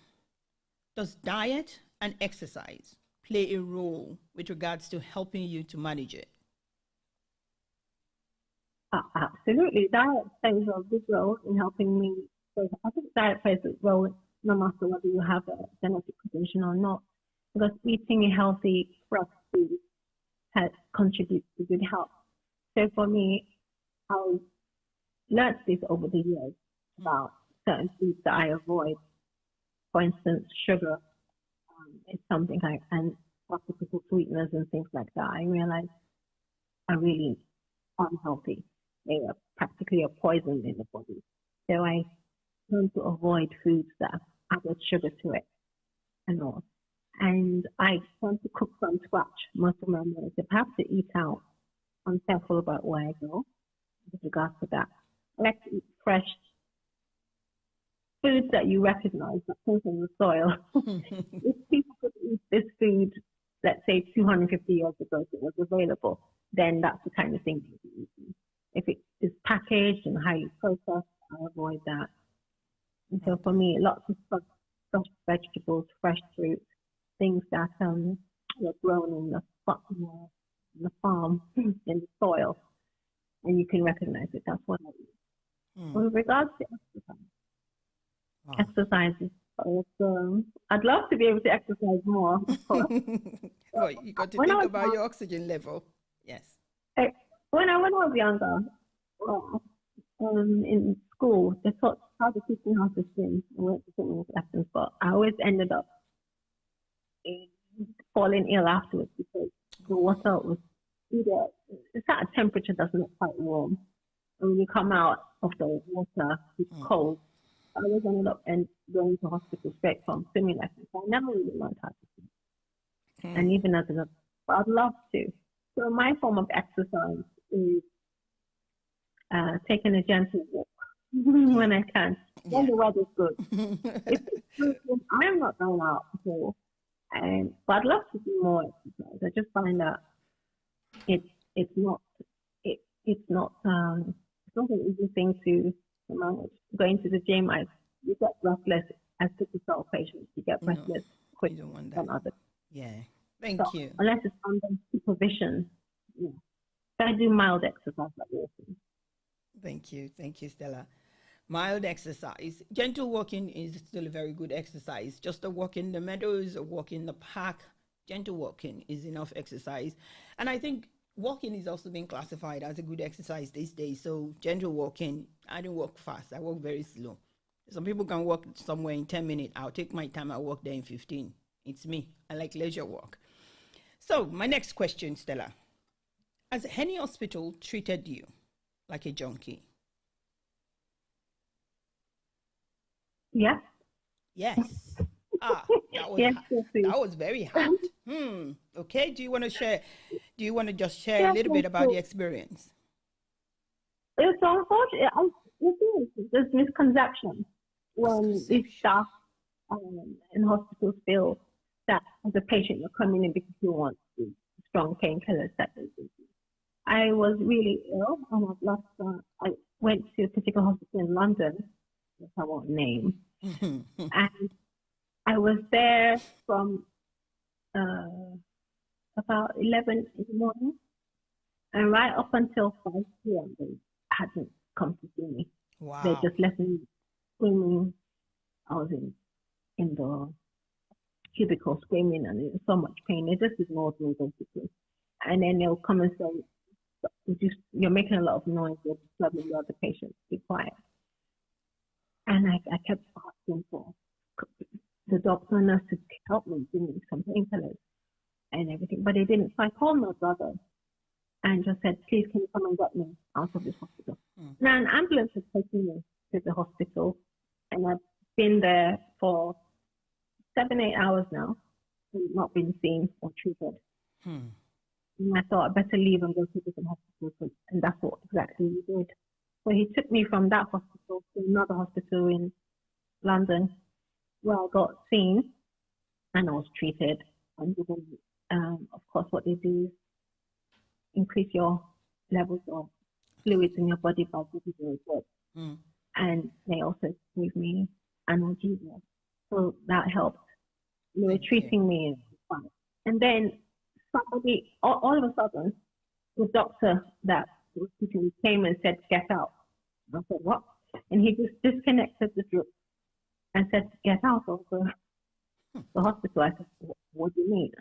does diet and exercise play a role with regards to helping you to manage it? Absolutely. Diet plays a big role in helping me. So I think diet plays a role no matter whether you have a genetic condition or not. because eating a healthy, fresh food contributes to good health. So for me, I learned this over the years about certain foods that I avoid. For instance, sugar is something and artificial sweeteners and things like that. I realized are really unhealthy. They are practically a poison in the body. So I learned to avoid foods that added sugar to it and all. And I want to cook from scratch most of my meals. If I have to eat out, I'm careful about where I go with regards to that. I like to eat fresh foods that you recognize that come from the soil. If people could eat this food, let's say 250 years ago, if it was available, then that's the kind of thing you'd be eating. If it is packaged and highly processed, I avoid that. And so for me, lots of fresh vegetables, fresh fruit, things that were grown in the farm, in the soil, and you can recognize it. That's what I eat. With regards to exercise, I'd love to be able to exercise more, of course. Well, you got to think about your oxygen level. Yes. When I was younger, in school, they taught how to teach me how to swim. I went to swimming lessons, but I always ended up falling ill afterwards because the water was it's at a temperature that's not quite warm. And when you come out of the water, it's cold. I always ended up going to hospital straight from swimming lessons. So I never really learned how to swim. And even as an adult, but I'd love to. So my form of exercise is taking a gentle walk when I can, when the weather's good. If it's good, I'm not going out before. But I'd love to do more exercise. I just find that it's not an easy thing to manage. Going to the gym, you get restless as sickle cell patients. You get restless quicker than others. Yeah. Thank you. Unless it's under supervision, yeah. So I do mild exercise like walking. Thank you, Stella. Mild exercise. Gentle walking is still a very good exercise. Just a walk in the meadows, a walk in the park. Gentle walking is enough exercise. And I think walking is also being classified as a good exercise these days. So gentle walking, I don't walk fast. I walk very slow. Some people can walk somewhere in 10 minutes. I'll take my time. I'll walk there in 15. It's me. I like leisure walk. So my next question, Stella. Has any hospital treated you like a junkie? Yeah. Yes. That was very hard. Okay. Do you want to just share a little bit about the experience? It's unfortunate. There's misconception when these staff in hospitals feel that as a patient you're coming in because you want strong painkillers. I was really ill and I've lost. I went to a particular hospital in London, which I won't name, and I was there from about 11 in the morning, and right up until 5 p.m. they hadn't come to see me. Wow. They just left me screaming. I was in the cubicle screaming and in so much pain. They just ignored me basically. And then they'll come and say, you're making a lot of noise, you're disturbing the other patients, be quiet. And I kept asking for the doctor and nurse to help me, give me some painkillers and everything, but they didn't. So I called my brother and just said, please, can you come and get me out of this hospital? Now, an ambulance has taken me to the hospital, and I've been there for 7-8 hours now, and not been seen or treated. And I thought I'd better leave and go to a different hospital, and that's what exactly we did. So he took me from that hospital to another hospital in London, where I got seen and I was treated. And of course, what they do is increase your levels of fluids in your body by giving you a drip. And they also gave me analgesia. So that helped. They were treating me. And then somebody, all of a sudden, the doctor that was treating me came and said, get out. I said, what? And he just disconnected the drip and said, get out of the hospital. I said, what do you mean?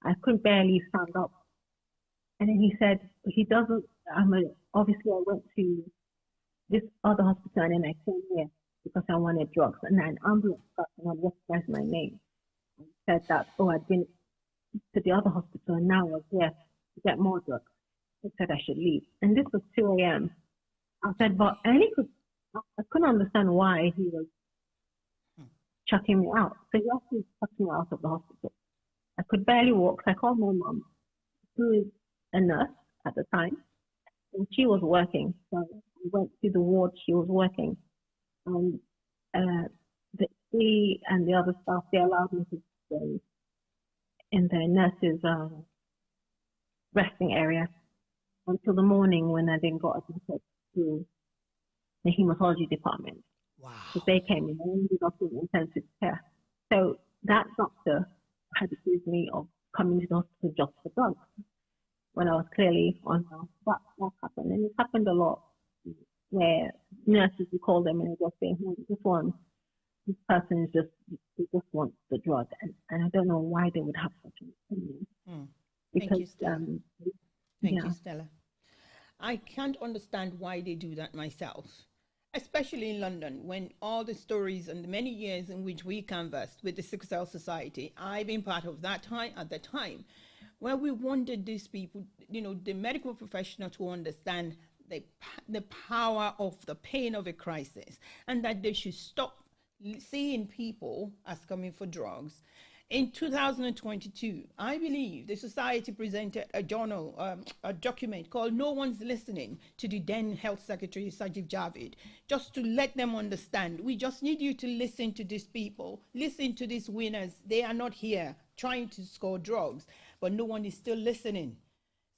I could barely stand up. And then he said, he doesn't, obviously I went to this other hospital and then I came here because I wanted drugs. And an ambulance person had recognized my name and said that, oh, I'd been to the other hospital and now I was here to get more drugs. He said I should leave. And this was 2 a.m. I said, but I couldn't understand why he was chucking me out. So he actually chucked me out of the hospital. I could barely walk. So I called my mom, who is a nurse at the time, and she was working. So I went to the ward she was working. And she and the other staff, they allowed me to stay in the nurse's resting area until the morning when I then got admitted to the hematology department. Wow. So they came in and ended up in intensive care. So that doctor had accused me of coming to the hospital just for drugs when I was clearly on that happened. And it happened a lot where nurses would call them and they just say, this person is they just want the drug. And I don't know why they would have such an opinion. Thank Because, you, Stella. Thank yeah. you, Stella. I can't understand why they do that myself, especially in London, when all the stories and the many years in which we canvassed with the Sickle Cell Society, I've been part of that time at the time, where we wanted these people, the medical professional to understand the power of the pain of a crisis and that they should stop seeing people as coming for drugs. In 2022, I believe the society presented a document called No One's Listening to the then Health Secretary, Sajid Javid, just to let them understand, we just need you to listen to these people, listen to these winners. They are not here trying to score drugs, but no one is still listening.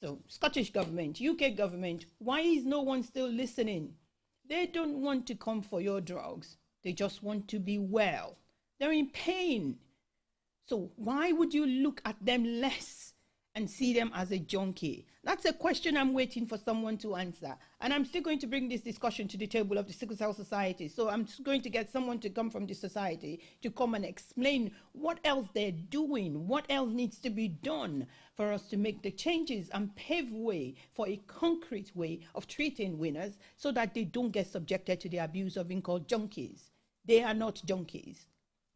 So Scottish government, UK government, why is no one still listening? They don't want to come for your drugs. They just want to be well. They're in pain. So why would you look at them less and see them as a junkie? That's a question I'm waiting for someone to answer. And I'm still going to bring this discussion to the table of the Sickle Cell Society. So I'm going to get someone to come from the society to come and explain what else they're doing, what else needs to be done for us to make the changes and pave way for a concrete way of treating winners so that they don't get subjected to the abuse of being called junkies. They are not junkies.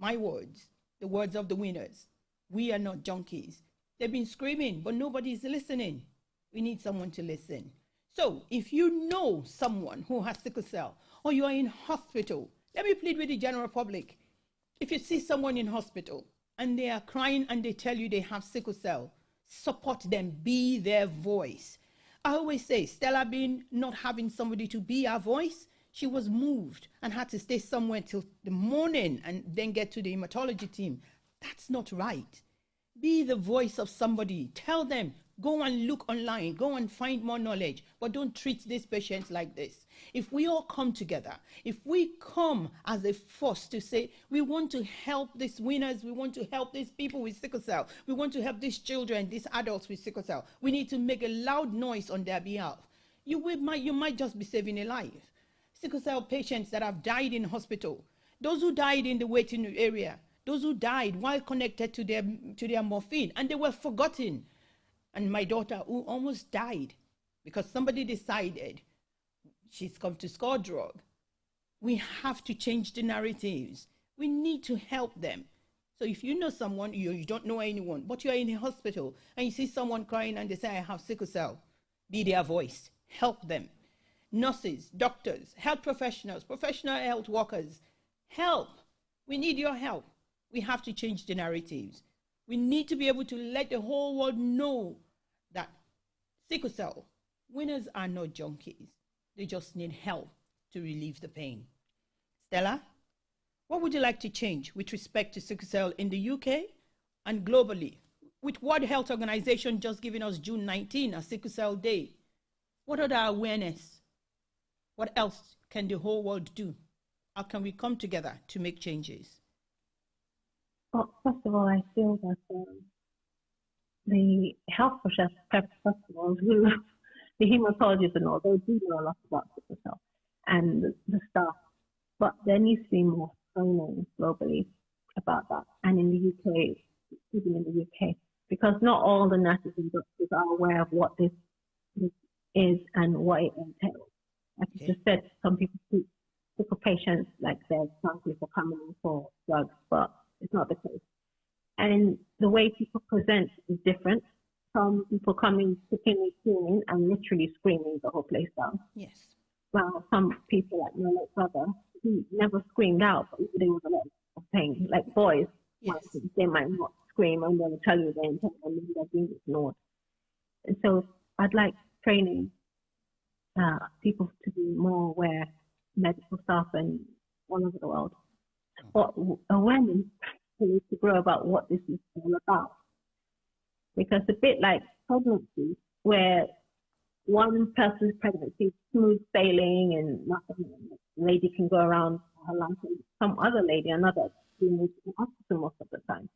My words. The words of the winners. We are not junkies. They've been screaming, but nobody's listening. We need someone to listen. So if you know someone who has sickle cell or you are in hospital, let me plead with the general public. If you see someone in hospital and they are crying and they tell you they have sickle cell, support them, be their voice. I always say, Stella being not having somebody to be our voice, she was moved and had to stay somewhere till the morning and then get to the hematology team. That's not right. Be the voice of somebody. Tell them, go and look online, go and find more knowledge, but don't treat these patients like this. If we all come together, if we come as a force to say, we want to help these winners, we want to help these people with sickle cell, we want to help these children, these adults with sickle cell, we need to make a loud noise on their behalf. You might just be saving a life. Sickle cell patients that have died in hospital, those who died in the waiting area, those who died while connected to their morphine, and they were forgotten. And my daughter who almost died because somebody decided she's come to score drug. We have to change the narratives. We need to help them. So if you know someone, you don't know anyone, but you're in a hospital and you see someone crying and they say, I have sickle cell, be their voice, help them. Nurses, doctors, health professionals, professional health workers, help. We need your help. We have to change the narratives. We need to be able to let the whole world know that sickle cell winners are not junkies. They just need help to relieve the pain. Stella, what would you like to change with respect to sickle cell in the UK and globally? With World Health Organization just giving us June 19 as Sickle Cell Day, what other awareness? What else can the whole world do? How can we come together to make changes? Well, first of all, I feel that the health professionals, the hematologists and all, they do know a lot about sickle cell and the staff, but there needs to be more training globally about that. And in the UK, even in the UK, because not all the nurses and doctors are aware of what this is and what it entails. Like you just said, some people see for patients like there's some people coming in for drugs, but it's not the case. And the way people present is different. Some people come in sitting screaming and literally screaming the whole place down. Yes. Well, some people like my late brother, he never screamed out, but there was a lot of pain. Like boys, Yes. they might not scream and they'll tell you their intent and then they're being ignored. And so I'd like training people to be more aware, medical staff and all over the world. But awareness needs to grow about what this is all about. Because a bit like pregnancy, where one person's pregnancy is smooth sailing and nothing, the lady can go around her life, and some other lady, another, being in hospital most of the time.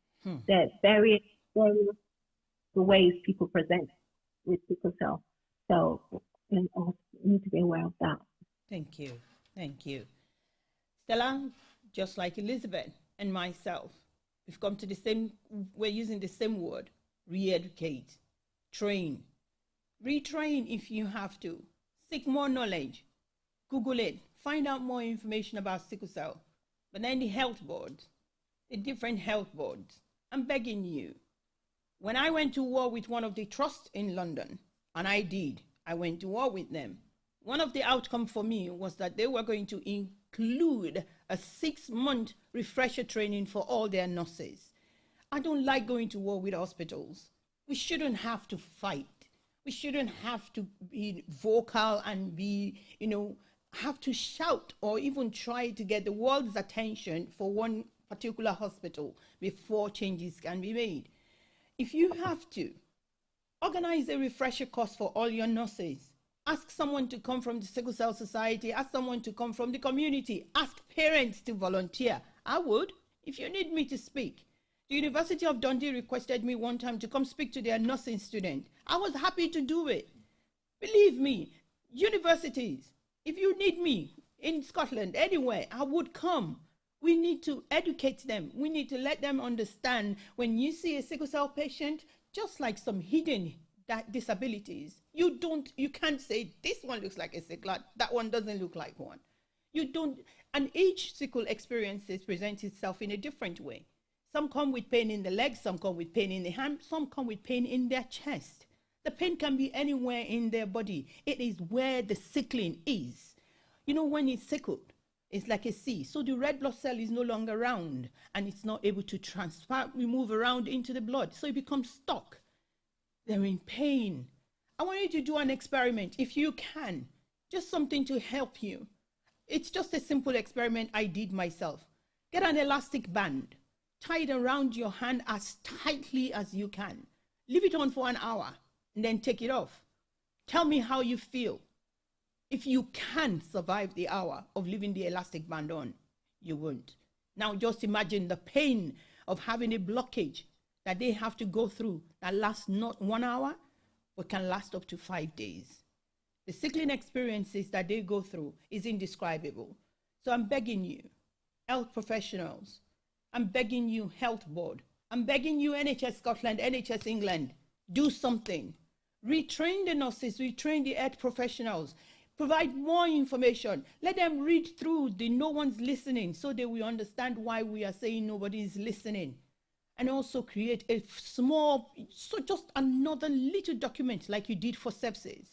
There are various the ways people present with sickle cell. So we need to be aware of that. Thank you. Thank you. Stella, just like Elizabeth and myself, we've come to the same, we're using the same word, re-educate, train, retrain if you have to, seek more knowledge, Google it, find out more information about sickle cell. But then the health boards, the different health boards, I'm begging you, when I went to war with one of the trusts in London, and I went to war with them, one of the outcomes for me was that they were going to include a 6-month refresher training for all their nurses. I don't like going to war with hospitals. We shouldn't have to fight. We shouldn't have to be vocal and be, have to shout or even try to get the world's attention for one particular hospital before changes can be made. If you have to, organize a refresher course for all your nurses. Ask someone to come from the Sickle Cell Society. Ask someone to come from the community. Ask parents to volunteer. I would, if you need me to speak. The University of Dundee requested me one time to come speak to their nursing student. I was happy to do it. Believe me, universities, if you need me in Scotland, anywhere, I would come. We need to educate them. We need to let them understand when you see a sickle cell patient, just like some hidden disabilities, you can't say this one looks like a sickle, that one doesn't look like one. And each sickle experiences presents itself in a different way. Some come with pain in the legs, some come with pain in the hand, some come with pain in their chest. The pain can be anywhere in their body. It is where the sickling is. When it's sickled, it's like a C. So the red blood cell is no longer around and it's not able to move around into the blood. So it becomes stuck. They're in pain. I want you to do an experiment if you can, just something to help you. It's just a simple experiment I did myself. Get an elastic band, tie it around your hand as tightly as you can. Leave it on for an hour and then take it off. Tell me how you feel. If you can survive the hour of leaving the elastic band on, you won't. Now just imagine the pain of having a blockage that they have to go through that lasts not 1 hour, but can last up to 5 days. The sickling experiences that they go through is indescribable. So I'm begging you, health professionals, I'm begging you, health board, I'm begging you, NHS Scotland, NHS England, do something. Retrain the nurses, retrain the health professionals, provide more information. Let them read through the no one's listening so they will understand why we are saying nobody is listening. And also create a small, just another little document like you did for sepsis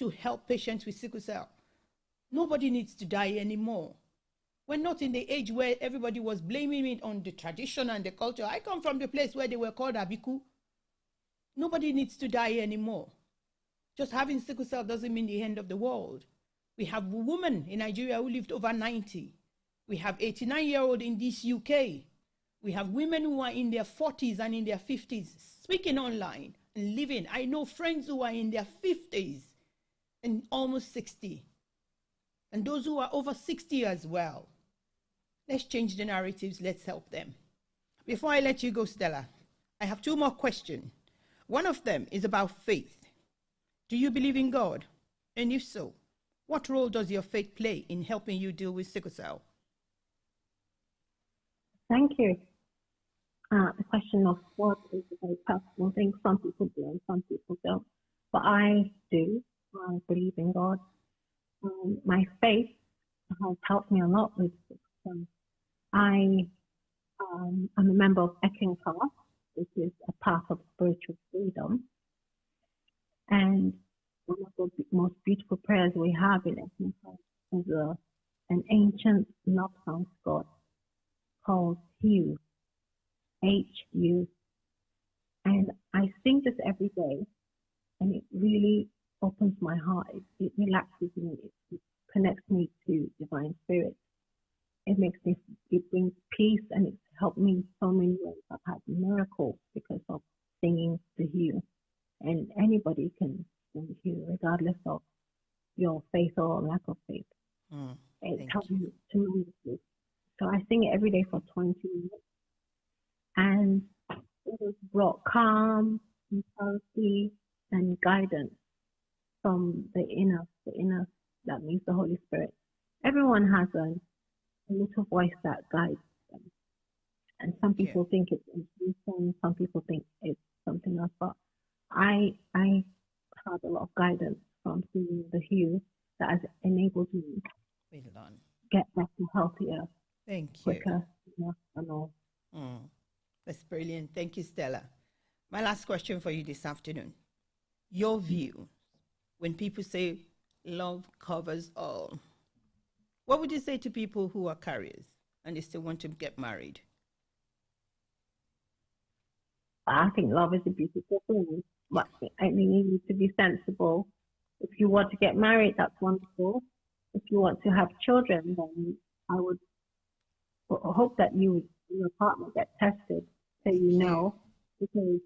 to help patients with sickle cell. Nobody needs to die anymore. We're not in the age where everybody was blaming it on the tradition and the culture. I come from the place where they were called Abiku. Nobody needs to die anymore. Just having sickle cell doesn't mean the end of the world. We have women in Nigeria who lived over 90. We have 89-year-old in this UK. We have women who are in their 40s and in their 50s speaking online and living. I know friends who are in their 50s and almost 60. And those who are over 60 as well. Let's change the narratives. Let's help them. Before I let you go, Stella, I have 2 more questions. One of them is about faith. Do you believe in God? And if so, what role does your faith play in helping you deal with sickle cell? Thank you. The question of what is a very personal thing. Some people do and some people don't. But I do. I believe in God. My faith has helped me a lot with this. I'm a member of Eckankar, which is a path of spiritual freedom. And one of the most beautiful prayers we have in Eckankar is an ancient love song to God called Hugh, H-U. And I sing this every day, and it really opens my heart. It relaxes me. It connects me to divine spirit. It brings peace, and it's helped me so many ways. I've had miracles because of singing the Hugh. And anybody can sing the Hugh, regardless of your faith or lack of faith. It helped me tremendously. So I sing it every day for 20 minutes. And it has brought calm, clarity, and guidance from the inner, that means the Holy Spirit. Everyone has a little voice that guides them. And some people think it's intuition, some people think it's something else. But I had a lot of guidance from seeing the Hugh that has enabled me get better, healthier, quicker, and all. That's brilliant. Thank you, Stella. My last question for you this afternoon. Your view, when people say love covers all, what would you say to people who are carriers and they still want to get married? I think love is a beautiful thing, but I mean, you need to be sensible. If you want to get married, that's wonderful. If you want to have children, then I would hope that your partner get tested so you know, because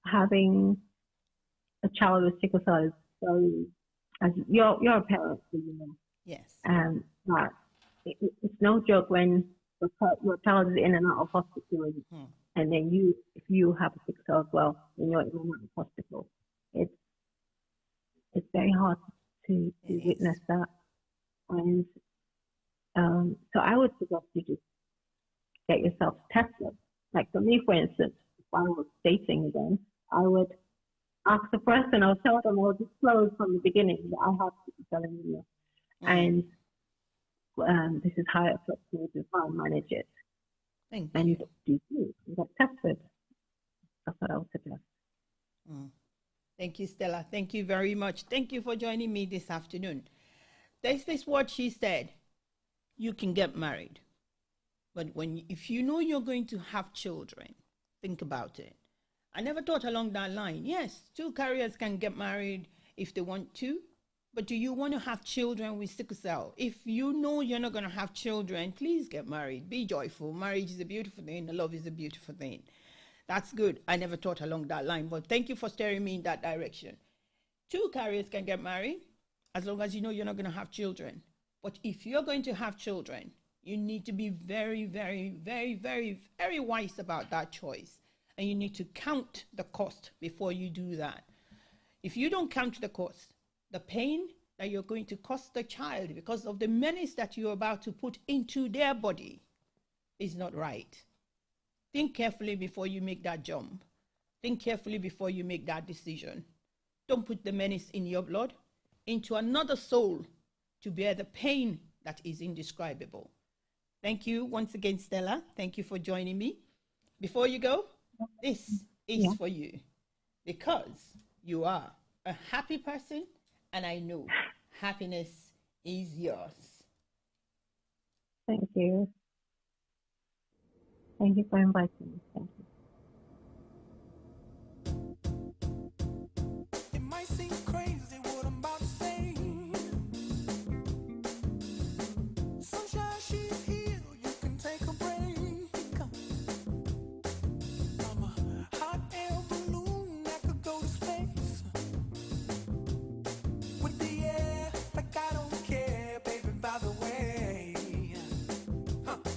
having a child with sickle cell is very, as you're a parent, so you know. Yes. But it's no joke when your child is in and out of hospital, and then if you have a sickle cell as well, and you're in and out of hospital, it's very hard to witness that. And so I would suggest you just get yourself tested. Like for me, for instance, if I was dating again, I would ask the person, I'll tell them, I'll disclose from the beginning that I have sickle cell anemia. And this is how it affects me, this is how I manage it. And you get tested. That's what I would suggest. Thank you, Stella. Thank you very much. Thank you for joining me this afternoon. There's this what she said. You can get married. But if you know you're going to have children, think about it. I never thought along that line. Yes, two carriers can get married if they want to. But do you want to have children with sickle cell? If you know you're not going to have children, please get married. Be joyful. Marriage is a beautiful thing. Love is a beautiful thing. That's good. I never thought along that line. But thank you for steering me in that direction. Two carriers can get married as long as you know you're not going to have children. But if you're going to have children, you need to be very, very, very, very, very wise about that choice. And you need to count the cost before you do that. If you don't count the cost, the pain that you're going to cost the child because of the menace that you're about to put into their body is not right. Think carefully before you make that jump. Think carefully before you make that decision. Don't put the menace in your blood into another soul to bear the pain that is indescribable. Thank you once again, Stella. Thank you for joining me. Before you go, this is for you because you are a happy person, and I know happiness is yours. Thank you. Thank you for inviting me. Thank you. It might seem crazy what I'm about to say. Sunshine, she's here. You can take a break. I'm a hot air balloon that could go to space. With the air, like I don't care, baby, by the way.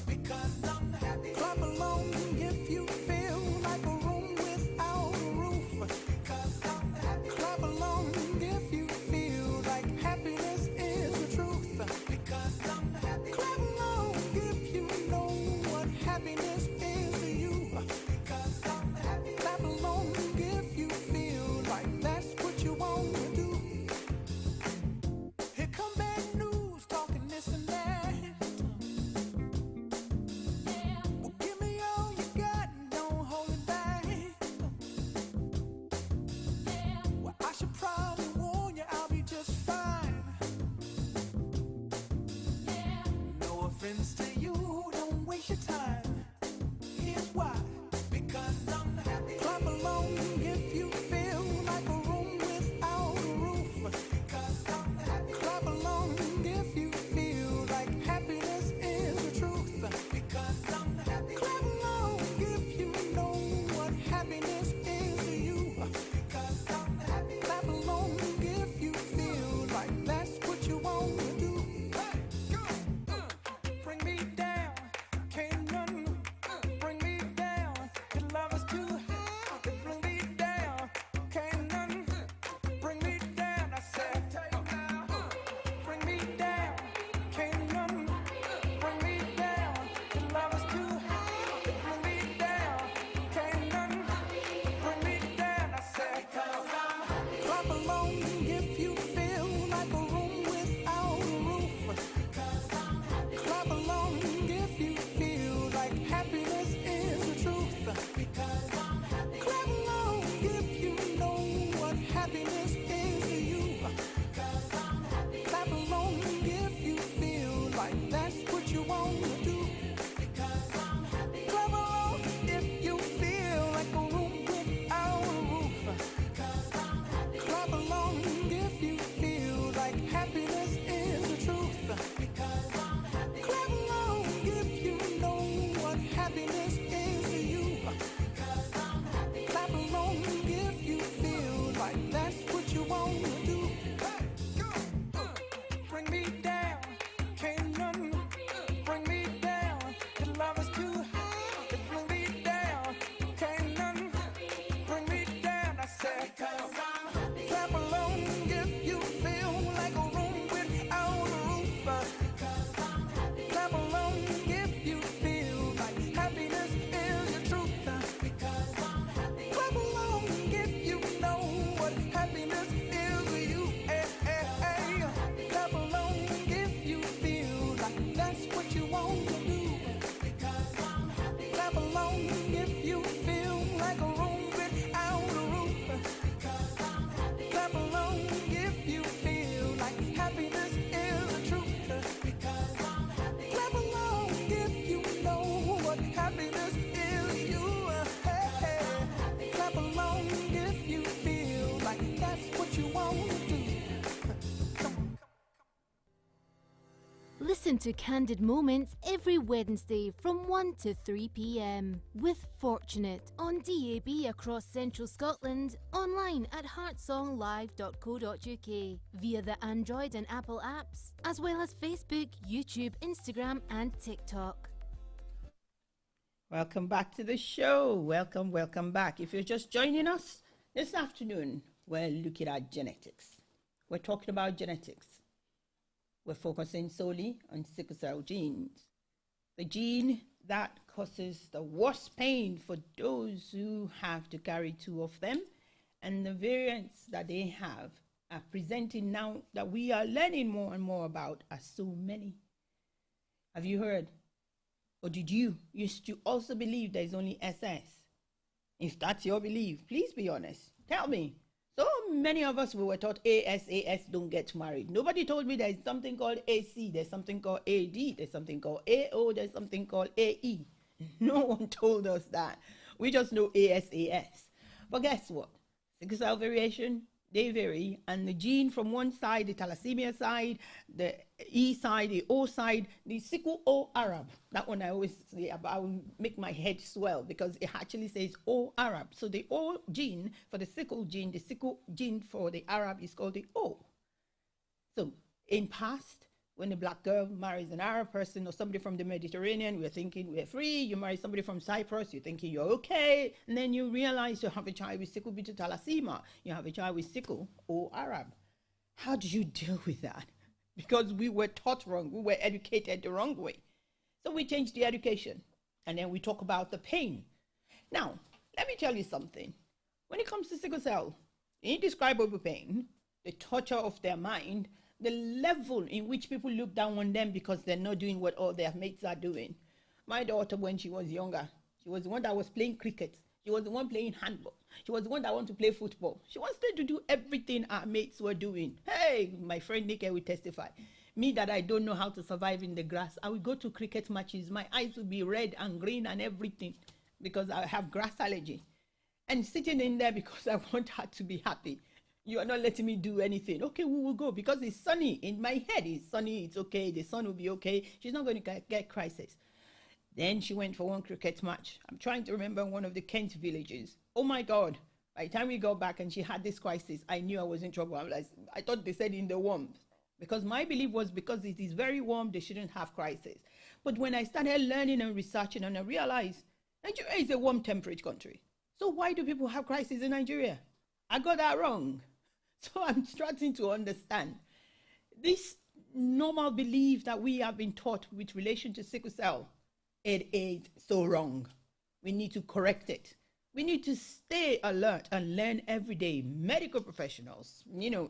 Because I'm happy. Clap along if you feel like that's what you want to do. Because I'm happy. Clap along if you feel like a room without a roof. Because I'm happy. Clap along if you feel like happiness is the truth. Because I'm happy. Clap along if you know what happiness is to you. Because I'm happy. Clap along if you feel like that's what you want to do. Bring me down, can't none bring me down. The love is too high to bring me down. Can't none bring me down. I said, cause I'm happy. Clap along if you feel like a room without a roof. Because I'm happy. Clap along if you feel like happiness is the truth. Because I'm happy. Clap along if you know what happiness is to you. Hey, hey, hey. Clap along if you feel like that's what you want to do. Because I'm happy. Clap along if you feel like a room without a roof. Because I'm happy. Clap along if you feel like happiness is the truth. Because I'm happy. Clap along if you know what happiness is to you. Hey, hey. Clap along if you feel like that's what you want to do. Listen to Candid Moments every Wednesday from 1 to 3 p.m. with Fortunate on DAB across Central Scotland, online at heartsonglive.co.uk, via the Android and Apple apps, as well as Facebook, YouTube, Instagram and TikTok. Welcome back to the show. Welcome back. If you're just joining us this afternoon, we're looking at genetics. We're talking about genetics. We're focusing solely on sickle cell genes. The gene that causes the worst pain for those who have to carry two of them, and the variants that they have are presenting now that we are learning more and more about are so many. Have you heard? Or did you used to also believe there is only SS? If that's your belief, please be honest. Tell me. So many of us, we were taught AS, don't get married. Nobody told me there's something called AC, there's something called AD, there's something called AO, there's something called AE. No one told us that. We just know AS. But guess what? Sickle cell variation, they vary. And the gene from one side, the thalassemia side, the E side, the O side, the sickle O Arab. That one I always say, I will make my head swell because it actually says O Arab. So the O gene for the sickle gene for the Arab is called the O. So in past, when a black girl marries an Arab person or somebody from the Mediterranean, we're thinking we're free. You marry somebody from Cyprus, you're thinking you're okay. And then you realize you have a child with sickle beta thalassemia. You have a child with sickle or Arab. How do you deal with that? Because we were taught wrong. We were educated the wrong way. So we changed the education. And then we talk about the pain. Now, let me tell you something. When it comes to sickle cell, indescribable pain, the torture of their mind, the level in which people look down on them because they're not doing what all their mates are doing. My daughter, when she was younger, she was the one that was playing cricket. She was the one playing handball. She was the one that wanted to play football. She wanted to do everything our mates were doing. Hey, my friend Nick will testify. Me that I don't know how to survive in the grass. I will go to cricket matches. My eyes will be red and green and everything because I have grass allergy. And sitting in there because I want her to be happy. You are not letting me do anything. Okay, we will go because it's sunny. In my head, it's sunny. It's okay. The sun will be okay. She's not going to get crisis. Then she went for one cricket match. I'm trying to remember one of the Kent villages. Oh my God. By the time we got back and she had this crisis, I knew I was in trouble. I thought they said in the warmth. Because my belief was because it is very warm, they shouldn't have crisis. But when I started learning and researching and I realized Nigeria is a warm temperate country. So why do people have crisis in Nigeria? I got that wrong. So I'm starting to understand. This normal belief that we have been taught with relation to sickle cell, it is so wrong. We need to correct it. We need to stay alert and learn every day. Medical professionals,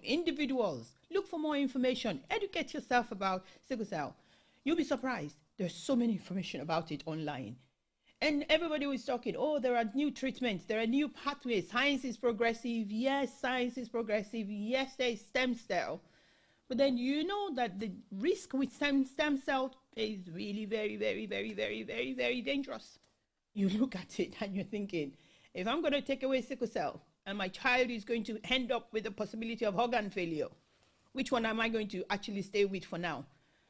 individuals, look for more information. Educate yourself about sickle cell. You'll be surprised. There's so many information about it online. And everybody was talking, there are new treatments. There are new pathways. Science is progressive. Yes, science is progressive. Yes, there is stem cell. But then you know that the risk with stem cell is really very, very, very, very, very, very dangerous. You look at it and you're thinking, if I'm going to take away sickle cell and my child is going to end up with the possibility of organ failure, which one am I going to actually stay with for now?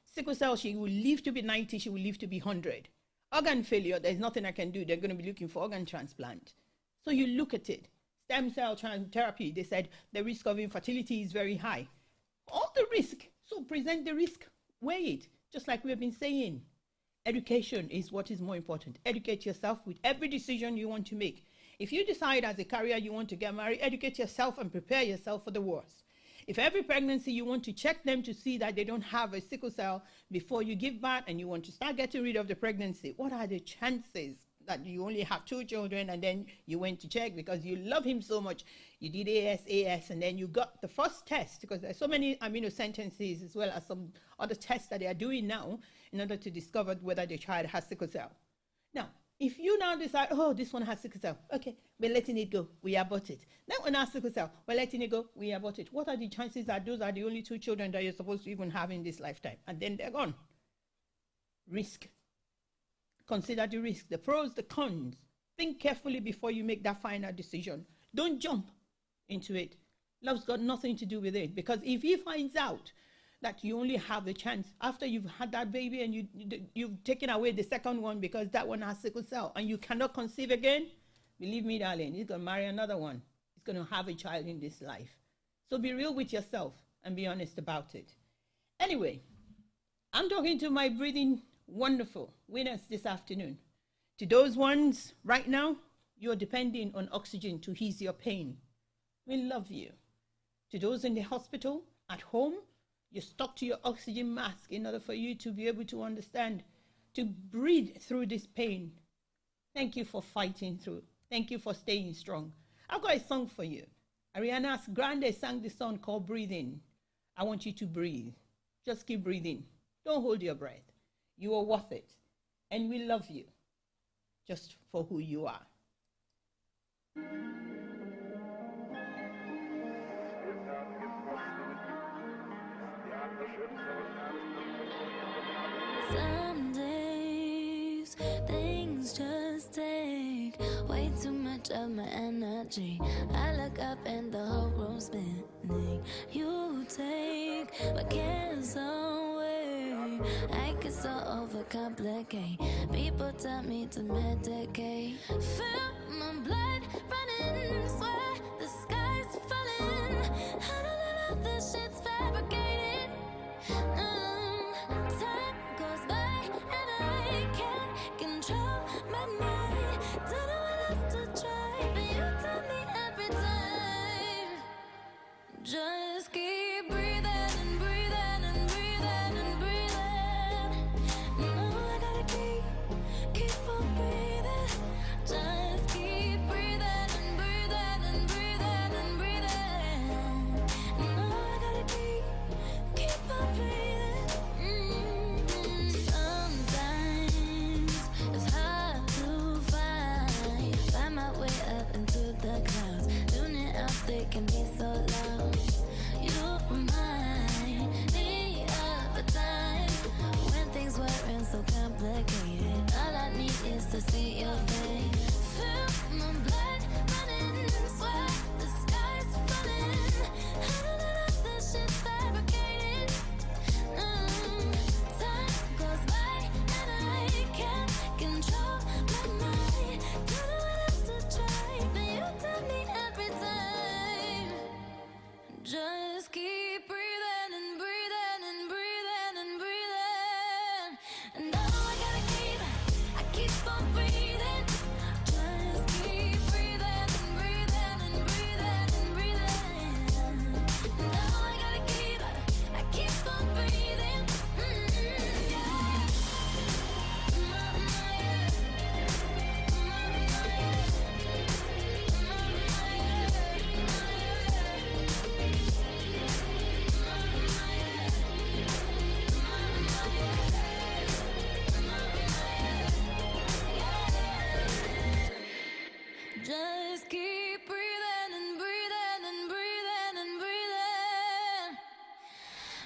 Sickle cell, she will live to be 90, she will live to be 100. Organ failure, there's nothing I can do. They're going to be looking for organ transplant. So you look at it. Stem cell therapy, they said the risk of infertility is very high. All the risk, so present the risk, weigh it, just like we've been saying. Education is what is more important. Educate yourself with every decision you want to make. If you decide as a career you want to get married, educate yourself and prepare yourself for the worst. If every pregnancy you want to check them to see that they don't have a sickle cell before you give birth and you want to start getting rid of the pregnancy, what are the chances that you only have 2 children and then you went to check because you love him so much, you did AS, and then you got the first test, because there's so many amino sentences as well as some other tests that they are doing now in order to discover whether the child has sickle cell. Now, if you now decide, oh, this one has sickle cell, okay, we're letting it go, we abort it. That one has sickle cell, we're letting it go, we abort it. What are the chances that those are the only 2 children that you're supposed to even have in this lifetime? And then they're gone. Risk. Consider the risk, the pros, the cons. Think carefully before you make that final decision. Don't jump into it. Love's got nothing to do with it, because if he finds out that you only have a chance after you've had that baby and you've taken away the second one because that one has sickle cell and you cannot conceive again, believe me, darling, he's going to marry another one. He's going to have a child in this life. So be real with yourself and be honest about it. Anyway, I'm talking to my breathing wonderful winners this afternoon. To those ones right now, you're depending on oxygen to ease your pain. We love you. To those in the hospital, at home, you're stuck to your oxygen mask in order for you to be able to understand, to breathe through this pain. Thank you for fighting through. Thank you for staying strong. I've got a song for you. Ariana Grande sang this song called Breathing. I want you to breathe. Just keep breathing. Don't hold your breath. You are worth it. And we love you just for who you are. Some days things just take way too much of my energy. I look up and the whole room's spinning. You take my cares away. I get so overcomplicate. People tell me to medicate. Feel my blood running, swear the sky's falling. I don't know if this shit's fabricated. Time goes by and I can't control my mind. Don't know what else to try, but you tell me every time. Just keep breathing and breathing and breathing and breathing. No, I gotta keep on breathing. Just keep breathing and breathing and breathing and breathing. No, I gotta keep on breathing. Sometimes it's hard to find my way up into the clouds. Tuning out, they can be so loud. You remind me of a time when things weren't so complicated. All I need is to see your face. Feel my blood running, swear the sky's falling. I don't know if this shit's fabricated. Time goes by and I can't control my mind. Don't know what else to try, but you tell me every time. Just keep breathing and breathing and breathing and breathing. And no, I keep on breathing. Just keep breathing and breathing and breathing and breathing. And no, I keep on breathing. Yeah.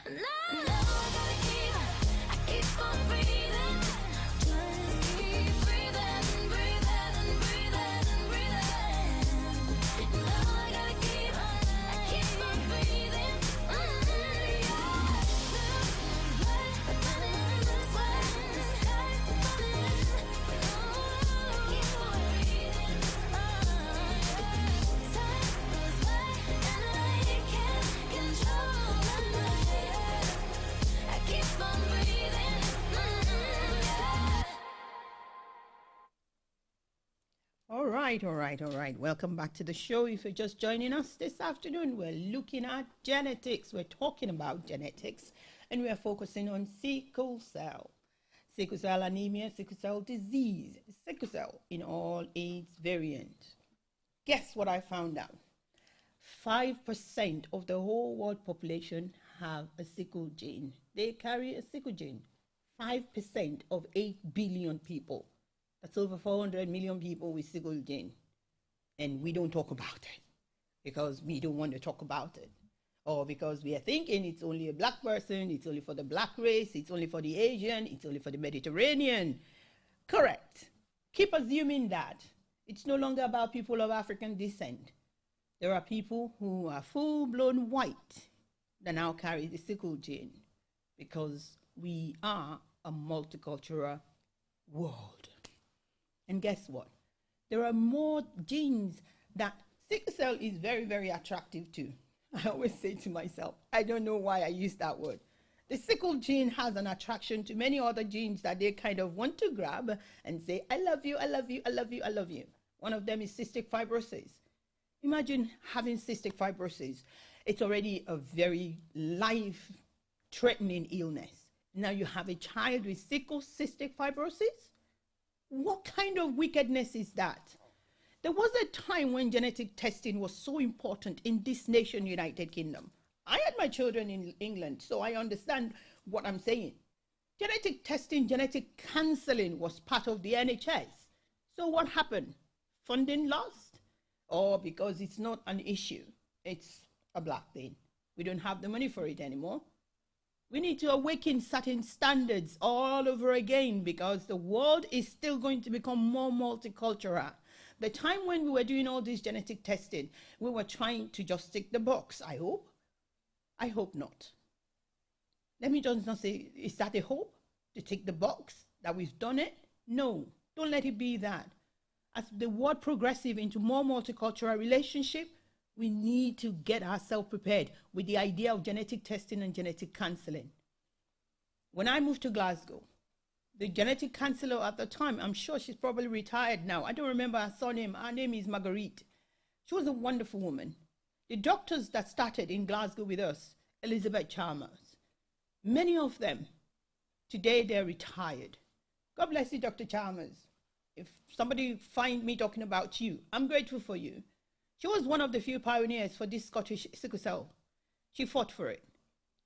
No, I keep on breathing. Just keep breathing, breathing, and breathing, and breathing. No, I keep on breathing. Yeah. The sweat, the sky's falling. I keep on breathing. Time goes by and I can't control my mind. I keep on breathing. Yeah. All right. Welcome back to the show. If you're just joining us this afternoon, we're looking at genetics. We're talking about genetics, and we are focusing on sickle cell anemia, sickle cell disease, sickle cell in all its variants. Guess what I found out? 5% of the whole world population have a sickle gene. They carry a sickle gene. 5% of 8 billion people. That's over 400 million people with sickle gene. And we don't talk about it because we don't want to talk about it. Or because we are thinking it's only a black person, it's only for the black race, it's only for the Asian, it's only for the Mediterranean. Correct. Keep assuming that. It's no longer about people of African descent. There are people who are full-blown white that now carry the sickle gene because we are a multicultural world. And guess what? There are more genes that sickle cell is very, very attractive to. I always say to myself, I don't know why I use that word. The sickle gene has an attraction to many other genes that they kind of want to grab and say, I love you, I love you, I love you, I love you. One of them is cystic fibrosis. Imagine having cystic fibrosis. It's already a very life-threatening illness. Now you have a child with sickle cystic fibrosis? What kind of wickedness is that? There was a time when genetic testing was so important in this nation, United Kingdom. I had my children in England, so I understand what I'm saying. Genetic testing, genetic counseling was part of the NHS. So what happened? Funding lost? Or because it's not an issue, it's a black thing. We don't have the money for it anymore. We need to awaken certain standards all over again because the world is still going to become more multicultural. The time when we were doing all this genetic testing, we were trying to just tick the box, I hope. I hope not. Let me just not say, is that a hope? To tick the box that we've done it? No, don't let it be that. As the world progresses into more multicultural relationship, we need to get ourselves prepared with the idea of genetic testing and genetic counseling. When I moved to Glasgow, the genetic counselor at the time, I'm sure she's probably retired now. I don't remember her surname. Her name is Marguerite. She was a wonderful woman. The doctors that started in Glasgow with us, Elizabeth Chalmers, many of them, today they're retired. God bless you, Dr. Chalmers. If somebody find me talking about you, I'm grateful for you. She was one of the few pioneers for this Scottish sickle cell. She fought for it.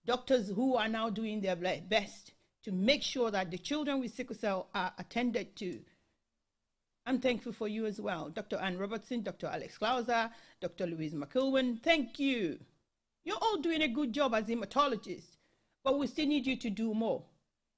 Doctors who are now doing their best to make sure that the children with sickle cell are attended to. I'm thankful for you as well. Dr. Ann Robertson, Dr. Alex Klauser, Dr. Louise McIlwain, thank you. You're all doing a good job as hematologists, but we still need you to do more.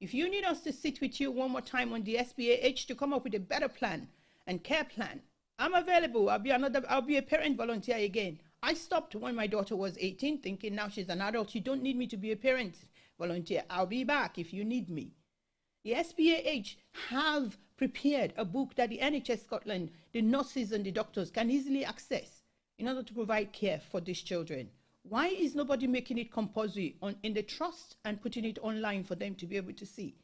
If you need us to sit with you one more time on the SBAH to come up with a better plan and care plan, I'm available. I'll be a parent volunteer again. I stopped when my daughter was 18, thinking now she's an adult. You don't need me to be a parent volunteer. I'll be back if you need me. The SBAH have prepared a book that the NHS Scotland, the nurses and the doctors can easily access in order to provide care for these children. Why is nobody making it compulsory in the trust and putting it online for them to be able to see?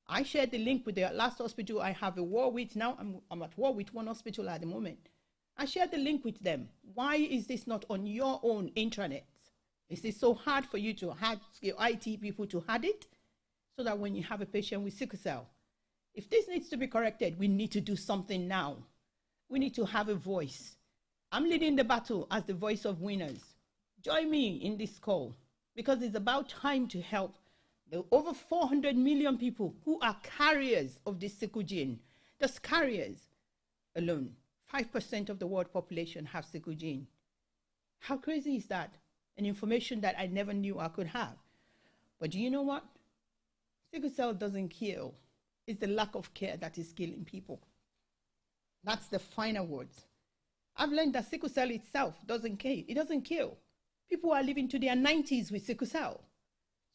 I shared the link with the last hospital I have a war with now. I'm at war with one hospital at the moment. I shared the link with them. Why is this not on your own intranet? Is it so hard for you to have your IT people to add it? So that when you have a patient with sickle cell, if this needs to be corrected, we need to do something now. We need to have a voice. I'm leading the battle as the voice of winners. Join me in this call because it's about time to help the over 400 million people who are carriers of this sickle gene. Just carriers alone. 5% of the world population have sickle gene. How crazy is that? An information that I never knew I could have. But do you know what? Sickle cell doesn't kill. It's the lack of care that is killing people. That's the final words. I've learned that sickle cell itself doesn't kill. It doesn't kill. People are living to their 90s with sickle cell.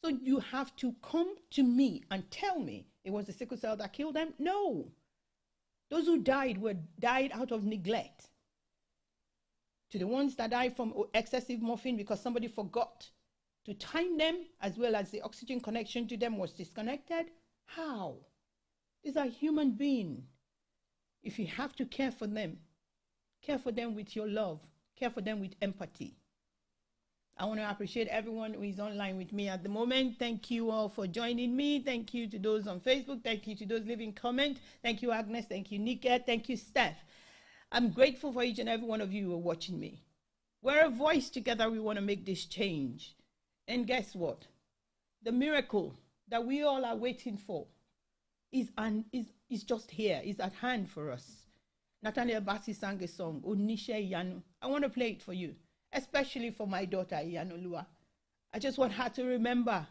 So you have to come to me and tell me it was the sickle cell that killed them? No. Those who died died out of neglect. To the ones that died from excessive morphine because somebody forgot to time them, as well as the oxygen connection to them was disconnected. How? These are human beings. If you have to care for them with your love, care for them with empathy. I want to appreciate everyone who is online with me at the moment. Thank you all for joining me. Thank you to those on Facebook. Thank you to those leaving comment. Thank you, Agnes. Thank you, Nika. Thank you, Steph. I'm grateful for each and every one of you who are watching me. We're a voice together. We want to make this change. And guess what? The miracle that we all are waiting for is just here, is at hand for us. Nathaniel Bassi sang a song, Onishe Yanu. I want to play it for you, especially for my daughter, Iyanolua. I just want her to remember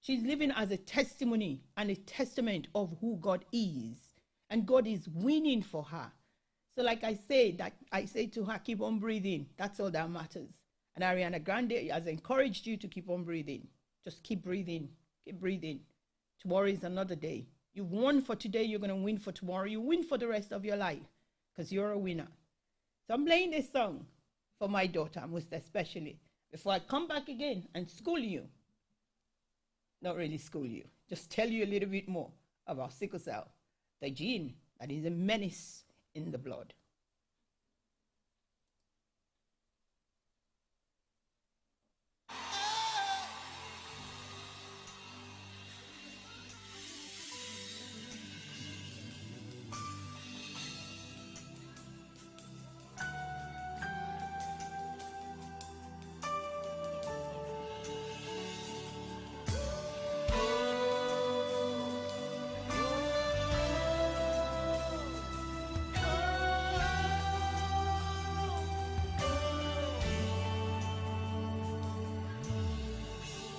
she's living as a testimony and a testament of who God is. And God is winning for her. So like I say to her, keep on breathing. That's all that matters. And Ariana Grande has encouraged you to keep on breathing. Just keep breathing. Keep breathing. Tomorrow is another day. You've won for today. You're going to win for tomorrow. You win for the rest of your life because you're a winner. So I'm playing this song for my daughter, most especially, before I come back again and school you. Not really school you. Just tell you a little bit more about sickle cell, the gene that is a menace in the blood.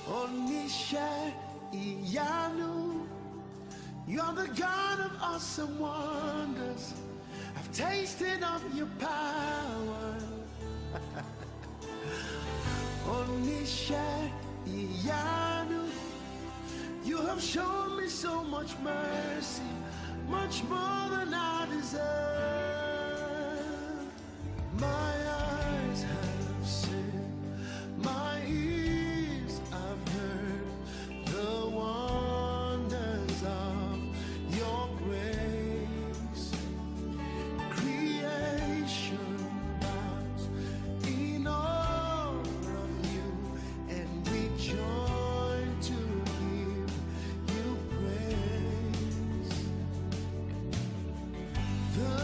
Onisha Iyanu, you're the God of awesome wonders. I've tasted of your power. Onisha Iyanu, you have shown me so much mercy, much more than I deserve. My eyes have seen, my ears have heard the wonders of your grace. Creation bows in awe of you, and we join to give you praise. The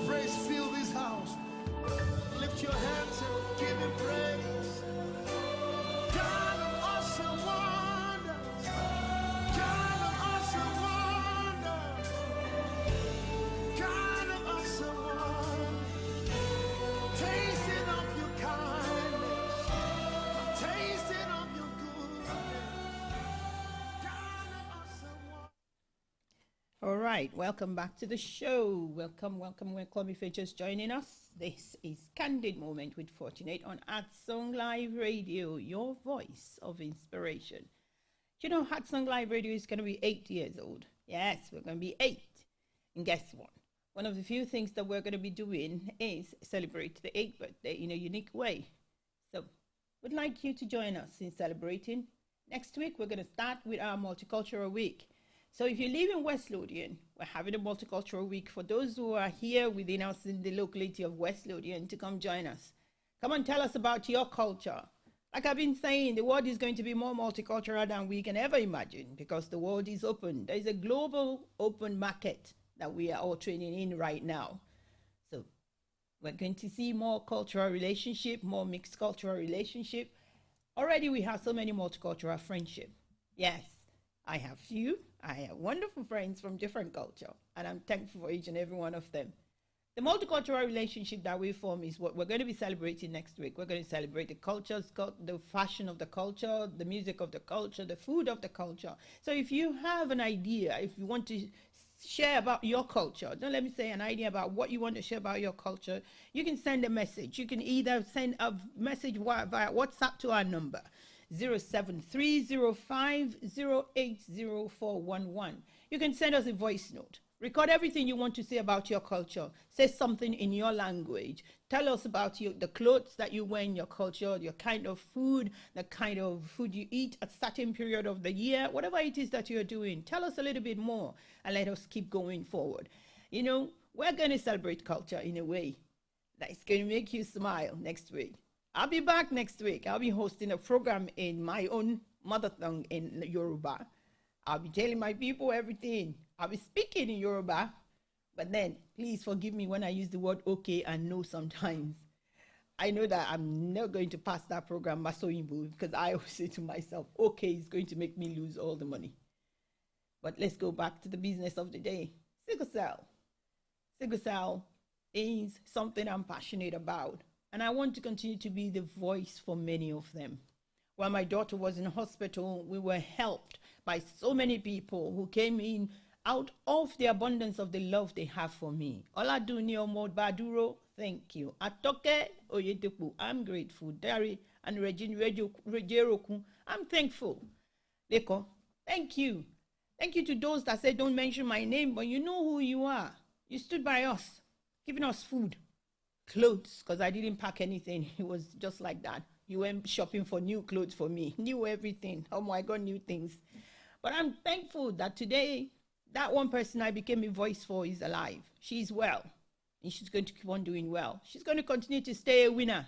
praise fill this house. Lift your hands and give him praise. God of awesome wonders. God of awesome wonders. God of awesome wonders. Tasting of your kindness. Tasting of your goodness. God of awesome wonders. All right, welcome back to the show. Welcome, welcome, welcome. If you're just joining us, this is Candid Moment with Fortunate on At Song Live Radio, your voice of inspiration. Do you know At Song Live Radio is going to be 8 years old? Yes, we're going to be 8. And guess what? One of the few things that we're going to be doing is celebrate the 8th birthday in a unique way. So, we'd like you to join us in celebrating. Next week, we're going to start with our Multicultural Week. So if you live in West Lothian, we're having a multicultural week for those who are here within us in the locality of West Lothian to come join us. Come and tell us about your culture. Like I've been saying, the world is going to be more multicultural than we can ever imagine because the world is open. There's a global open market that we are all training in right now. So we're going to see more cultural relationship, more mixed cultural relationship. Already we have so many multicultural friendship. Yes, I have few. I have wonderful friends from different culture, and I'm thankful for each and every one of them. The multicultural relationship that we form is what we're going to be celebrating next week. We're going to celebrate the cultures, the fashion of the culture, the music of the culture, the food of the culture. So if you have an idea, if you want to share about your culture, don't let me say an idea about what you want to share about your culture, you can send a message. You can either send a message via WhatsApp to our number, 07305080411. You can send us a voice note. Record everything you want to say about your culture. Say something in your language. Tell us about the clothes that you wear in your culture, your kind of food, the kind of food you eat at a certain period of the year, whatever it is that you're doing. Tell us a little bit more and let us keep going forward. You know, we're going to celebrate culture in a way that is going to make you smile next week. I'll be back next week. I'll be hosting a program in my own mother tongue in Yoruba. I'll be telling my people everything. I'll be speaking in Yoruba, but then please forgive me when I use the word okay and no sometimes. I know that I'm not going to pass that program Masoyimbo because I always say to myself, okay, is going to make me lose all the money. But let's go back to the business of the day. Sickle cell. Sickle cell is something I'm passionate about. And I want to continue to be the voice for many of them. While my daughter was in hospital, we were helped by so many people who came in out of the abundance of the love they have for me. Oladuni Omodbaduro, thank you. Atoke Oyedepu, I'm grateful. Dari and Regine Rejeroku, I'm thankful. Leko, thank you. Thank you to those that said don't mention my name, but you know who you are. You stood by us, giving us food. Clothes, because I didn't pack anything. It was just like that. You went shopping for new clothes for me, new everything. Oh my God, new things. But I'm thankful that today, that one person I became a voice for is alive. She's well, and she's going to keep on doing well. She's going to continue to stay a winner.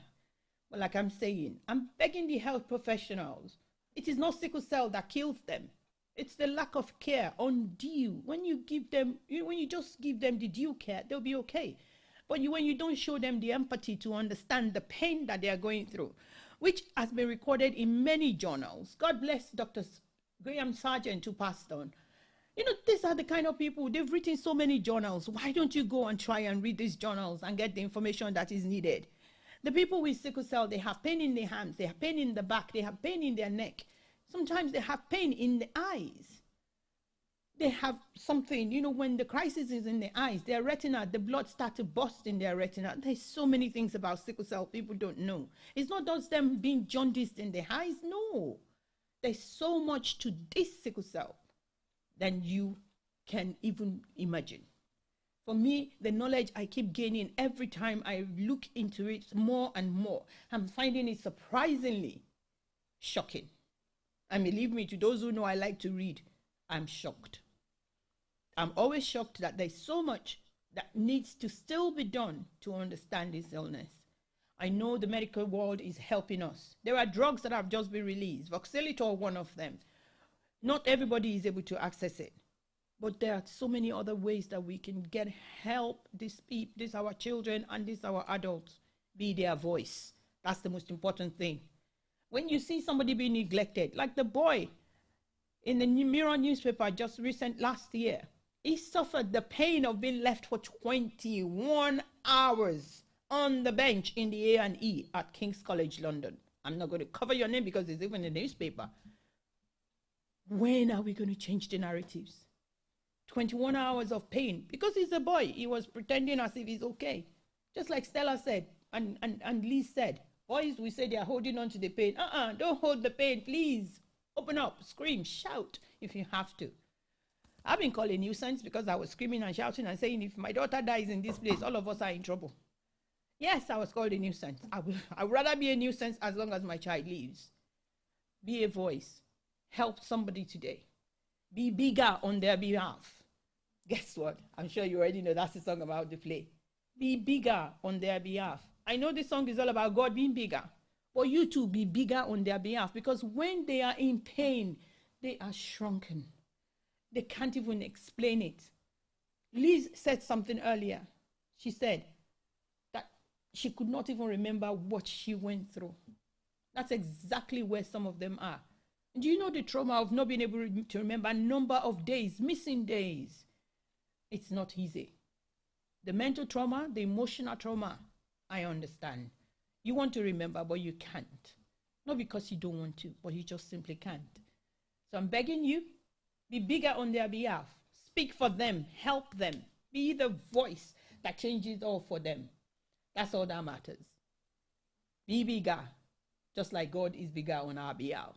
But like I'm saying, I'm begging the health professionals. It is not sickle cell that kills them. It's the lack of care, undue. When you give them, when you just give them the due care, they'll be okay. But when you don't show them the empathy to understand the pain that they are going through, which has been recorded in many journals. God bless Dr. Graham Sargent who passed on. You know, these are the kind of people, they've written so many journals. Why don't you go and try and read these journals and get the information that is needed? The people with sickle cell, they have pain in their hands, they have pain in the back, they have pain in their neck. Sometimes they have pain in the eyes. They have something, you know, when the crisis is in the eyes, their retina, the blood starts to burst in their retina. There's so many things about sickle cell people don't know. It's not just them being jaundiced in their eyes. No. There's so much to this sickle cell than you can even imagine. For me, the knowledge I keep gaining every time I look into it more and more, I'm finding it surprisingly shocking. And believe me, to those who know I like to read, I'm shocked. I'm always shocked that there's so much that needs to still be done to understand this illness. I know the medical world is helping us. There are drugs that have just been released. Voxelotor, one of them. Not everybody is able to access it. But there are so many other ways that we can get help this our children and this our adults. Be their voice. That's the most important thing. When you see somebody being neglected, like the boy in the Mirror newspaper just last year, he suffered the pain of being left for 21 hours on the bench in the A&E at King's College London. I'm not going to cover your name because it's even in the newspaper. When are we going to change the narratives? 21 hours of pain because he's a boy. He was pretending as if he's okay. Just like Stella said and Lee said, boys, we say they are holding on to the pain. Don't hold the pain, please. Open up, scream, shout if you have to. I've been called a nuisance because I was screaming and shouting and saying, if my daughter dies in this place, all of us are in trouble. Yes, I was called a nuisance. I would rather be a nuisance as long as my child lives. Be a voice. Help somebody today. Be bigger on their behalf. Guess what? I'm sure you already know that's the song about to play. Be bigger on their behalf. I know this song is all about God being bigger, but you too be bigger on their behalf, because when they are in pain, they are shrunken. They can't even explain it. Liz said something earlier. She said that she could not even remember what she went through. That's exactly where some of them are. Do you know the trauma of not being able to remember a number of days, missing days? It's not easy. The mental trauma, the emotional trauma, I understand. You want to remember, but you can't. Not because you don't want to, but you just simply can't. So I'm begging you, be bigger on their behalf. Speak for them, help them. Be the voice that changes all for them. That's all that matters. Be bigger, just like God is bigger on our behalf.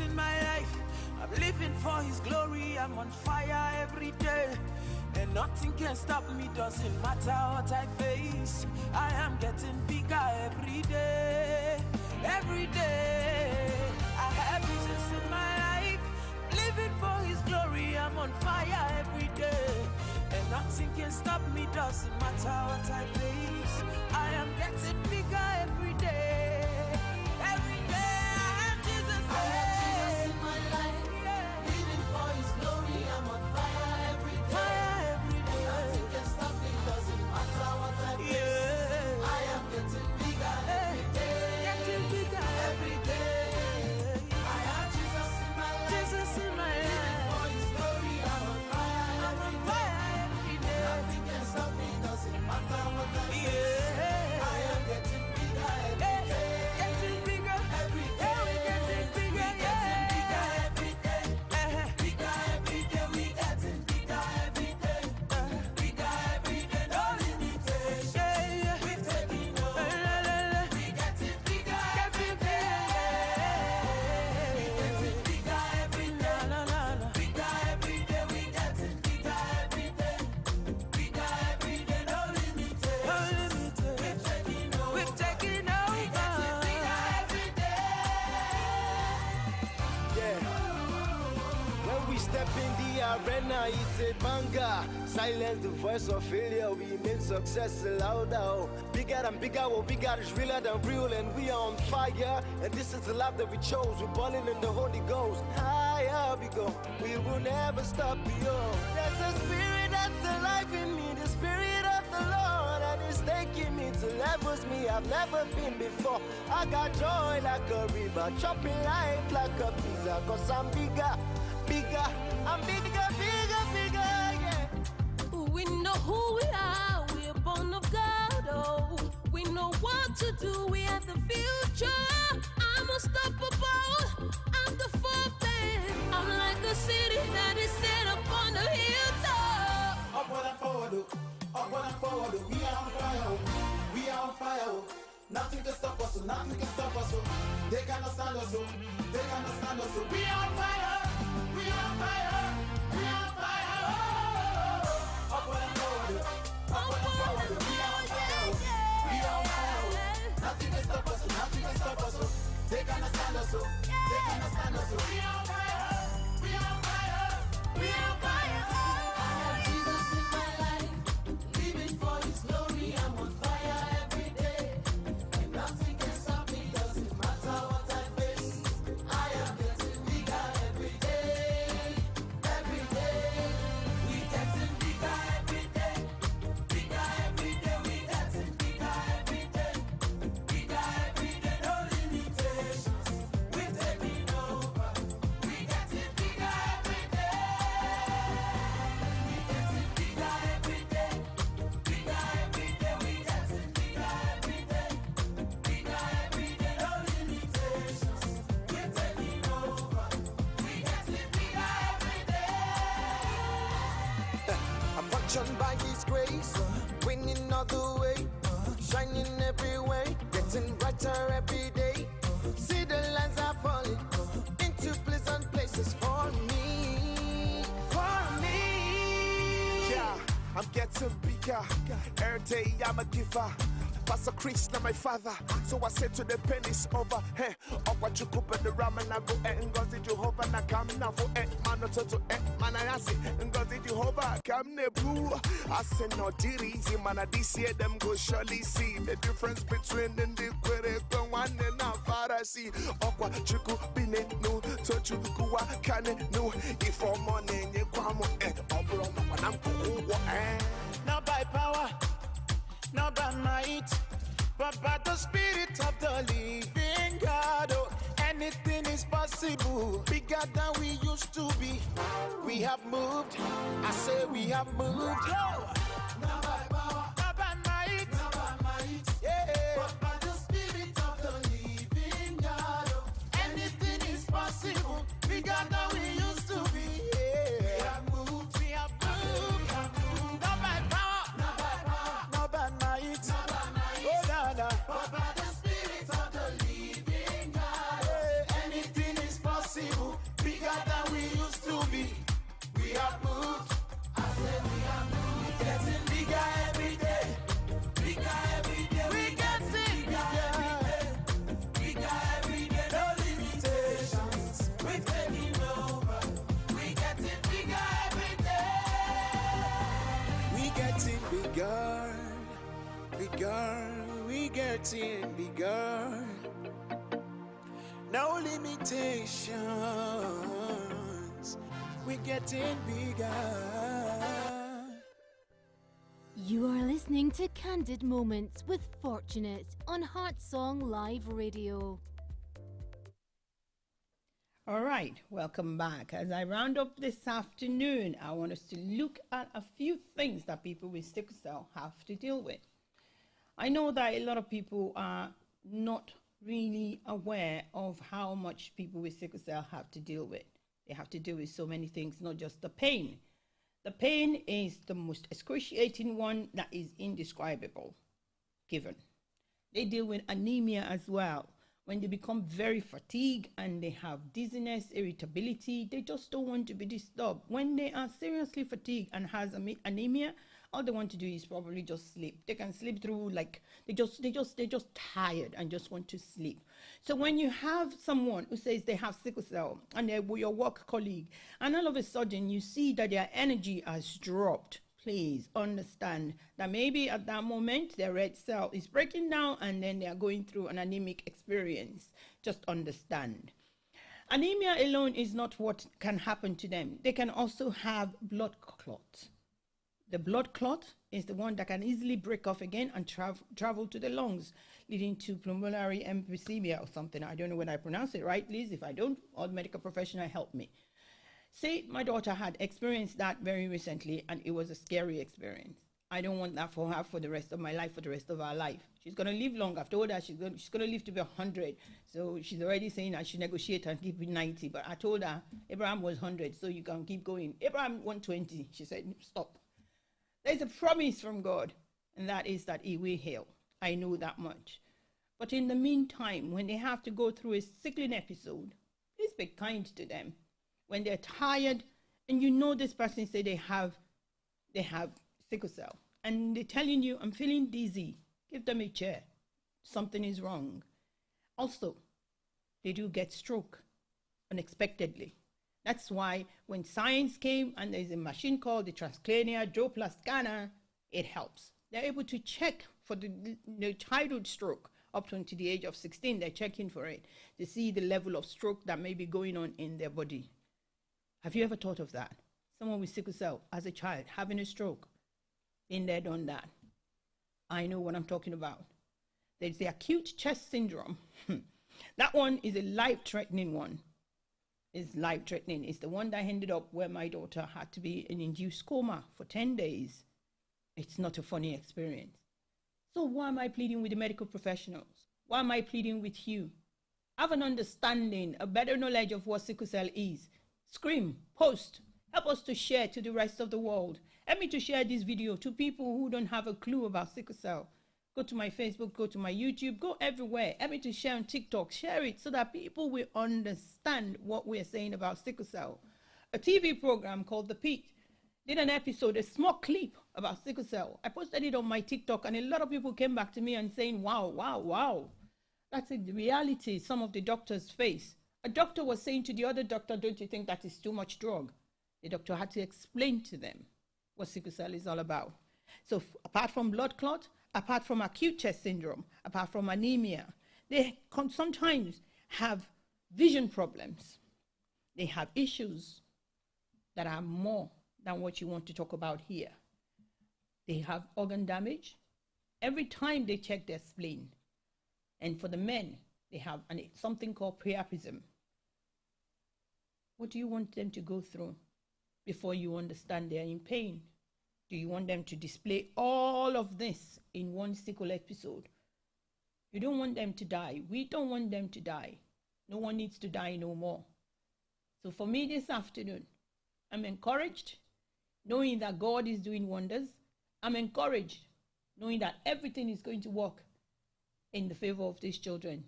In my life, I'm living for his glory. I'm on fire every day, and nothing can stop me. Doesn't matter what I face, I am getting bigger every day. Every day I have Jesus in my life, living for his glory. I'm on fire every day, and nothing can stop me. Doesn't matter what I face, I am getting bigger every day. Every day I have Jesus. I have arena, it's a banger. Silence the voice of failure, we make success louder. Bigger than bigger, what we got is realer than real, and we are on fire. And this is the life that we chose, we're balling in the Holy Ghost. Higher we go, we will never stop, yo. There's a spirit that's alive in me, the spirit of the Lord, and it's taking me to levels me I've never been before. I got joy like a river, chopping life like a pizza, cause I'm bigger, bigger. I'm bigger, bigger, bigger, yeah. We know who we are, we're born of God, oh. We know what to do, we have the future. I'm unstoppable, I'm the fountain. I'm like a city that is set up on the hilltop. Upward and forward, upward and forward, we are on fire, we are on fire. Nothing can stop us, nothing can stop us. They cannot stand us, they cannot stand us. We are on fire. We on fire. We on fire. Oh. Upward and forward. Upward and forward. We on fire. We on fire. Nothing can stop us. Nothing can stop us. They cannot stand us. They cannot stand us. We on fire. We on fire. We on fire. I have Jesus in my life. Living for His glory. I'm on fire every day. And nothing can stop me. Doesn't matter what I face. I am getting bigger every day. Every day. We getting bigger every day. Bigger every day. We getting bigger every day. Bigger every day. No limitations. We're taking over. We getting bigger every day. We getting bigger every day. Bigger every day. We getting bigger every day. Bigger every day. No limitations. We're taking over. We getting bigger every day. I'm functioned by His grace, winning all the way, shining every way, getting brighter every day. See the lines are falling into pleasant places for me, for me. Yeah, I'm getting bigger. Every day I'm a giver. Pastor Chris, now my father. So I said to the pen is over. Hey, up what you cook and the ramen I go and God did Jehovah na come now for man not to man I say and God did Jehovah come ne blue. I said no easy man this year them go surely see the difference between the query one and now father see up what you cook be no to you kuwa can no if for money you come and obro when I'm cool not by power. Not by might, but by the Spirit of the living God. Oh, anything is possible, bigger than we used to be. We have moved, I say we have moved. Oh, not by power, not by might, not by might, yeah. But by the Spirit of the living God. Oh, anything is possible, bigger than we used to be. Yeah. We have moved, we have moved, we have moved. Not by power, not by power, not by might, not by might, oh no, but by the Spirit of the living God. Yeah. Anything is possible, bigger than we used to be. We have moved, I said we have moved. We getting bigger every day, bigger every day. We getting bigger every day, bigger every day. No limitations, we're taking over. We getting bigger every day. We getting bigger, bigger. We getting bigger. No limitations. We're getting bigger. You are listening to Candid Moments with Fortunate on Heart Song Live Radio. All right, welcome back. As I round up this afternoon, I want us to look at a few things that people with sickle cell have to deal with. I know that a lot of people are not really aware of how much people with sickle cell have to deal with. They have to deal with so many things, not just the pain. The pain is the most excruciating one that is indescribable, given. They deal with anemia as well. When they become very fatigued and they have dizziness, irritability, they just don't want to be disturbed. When they are seriously fatigued and has anemia, all they want to do is probably just sleep. They can sleep through, like they're just tired and just want to sleep. So when you have someone who says they have sickle cell and they're your work colleague, and all of a sudden you see that their energy has dropped, please understand that maybe at that moment their red cell is breaking down and then they are going through an anemic experience. Just understand. Anemia alone is not what can happen to them. They can also have blood clots. The blood clot is the one that can easily break off again and travel to the lungs, leading to pulmonary emphysema or something. I don't know when I pronounce it right, please. If I don't, all medical professional help me. See, my daughter had experienced that very recently, and it was a scary experience. I don't want that for her for the rest of my life, for the rest of her life. She's going to live long. I've told her she's going to live to be 100. So she's already saying I should negotiate and keep it 90. But I told her, Abraham was 100, so you can keep going. Abraham 120. She said, stop. There's a promise from God, and that is that he will heal. I know that much. But in the meantime, when they have to go through a sickling episode, please be kind to them. when they're tired, and you know this person say they have sickle cell, and they're telling you, I'm feeling dizzy, give them a chair. Something is wrong. Also, they do get stroke unexpectedly. That's why when science came and there's a machine called the transcranial Doppler scanner, it helps. They're able to check for the childhood stroke up to the age of 16. They're checking for it to see the level of stroke that may be going on in their body. Have you ever thought of that? Someone with sickle cell as a child having a stroke. Been there, done that. I know what I'm talking about. There's the acute chest syndrome. That one is a life-threatening one. It's life-threatening. It's the one that ended up where my daughter had to be in induced coma for 10 days. It's not a funny experience. So why am I pleading with the medical professionals? Why am I pleading with you? Have an understanding, a better knowledge of what sickle cell is. Scream, post, help us to share to the rest of the world. Help me to share this video to people who don't have a clue about sickle cell. Go to my Facebook, go to my YouTube, go everywhere. Help me to share on TikTok. Share it so that people will understand what we're saying about sickle cell. A TV program called The Peak did an episode, a small clip about sickle cell. I posted it on my TikTok, and a lot of people came back to me and saying, wow, wow, wow. That's the reality some of the doctors face. A doctor was saying to the other doctor, don't you think that is too much drug? The doctor had to explain to them what sickle cell is all about. So apart from blood clot, apart from acute chest syndrome, apart from anemia, they sometimes have vision problems. They have issues that are more than what you want to talk about here. They have organ damage. Every time they check their spleen. And for the men, they have something called priapism. What do you want them to go through before you understand they're in pain? Do you want them to display all of this in one single episode? You don't want them to die. We don't want them to die. No one needs to die no more. So for me this afternoon, I'm encouraged knowing that God is doing wonders. I'm encouraged knowing that everything is going to work in the favor of these children,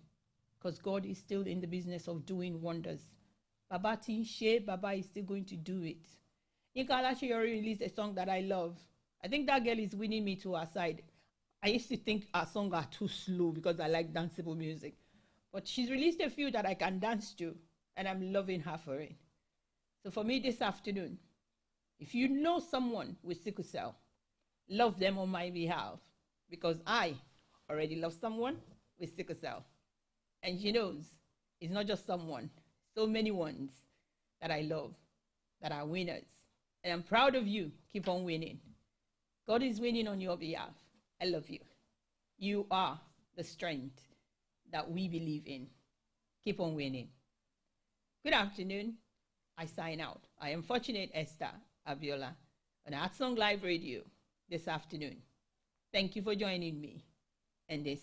because God is still in the business of doing wonders. Baba Tinshe, Baba is still going to do it. Yinka Alashiyori released a song that I love. I think that girl is winning me to her side. I used to think her songs are too slow because I like danceable music. But she's released a few that I can dance to, and I'm loving her for it. So for me this afternoon, if you know someone with sickle cell, love them on my behalf, because I already love someone with sickle cell. And she knows it's not just someone, so many ones that I love that are winners. And I'm proud of you. Keep on winning. God is winning on your behalf. I love you. You are the strength that we believe in. Keep on winning. Good afternoon. I sign out. I am Fortunate Esther Abiola on Art Song Live Radio this afternoon. Thank you for joining me. And this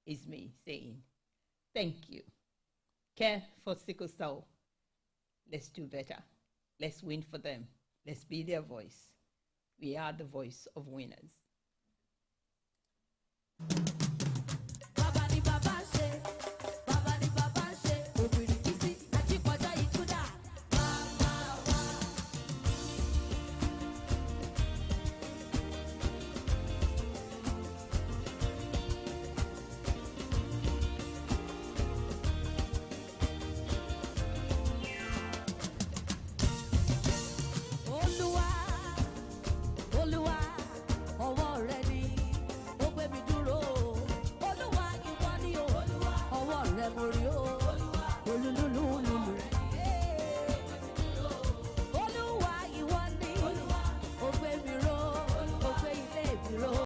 is me saying thank you. Care for sickle cell. Let's do better. Let's win for them. Let's be their voice. We are the voice of winners. Olúwa, ìwọ ni o. Ọwọ́ rẹ mo rí o. Olúlúlúlúlú.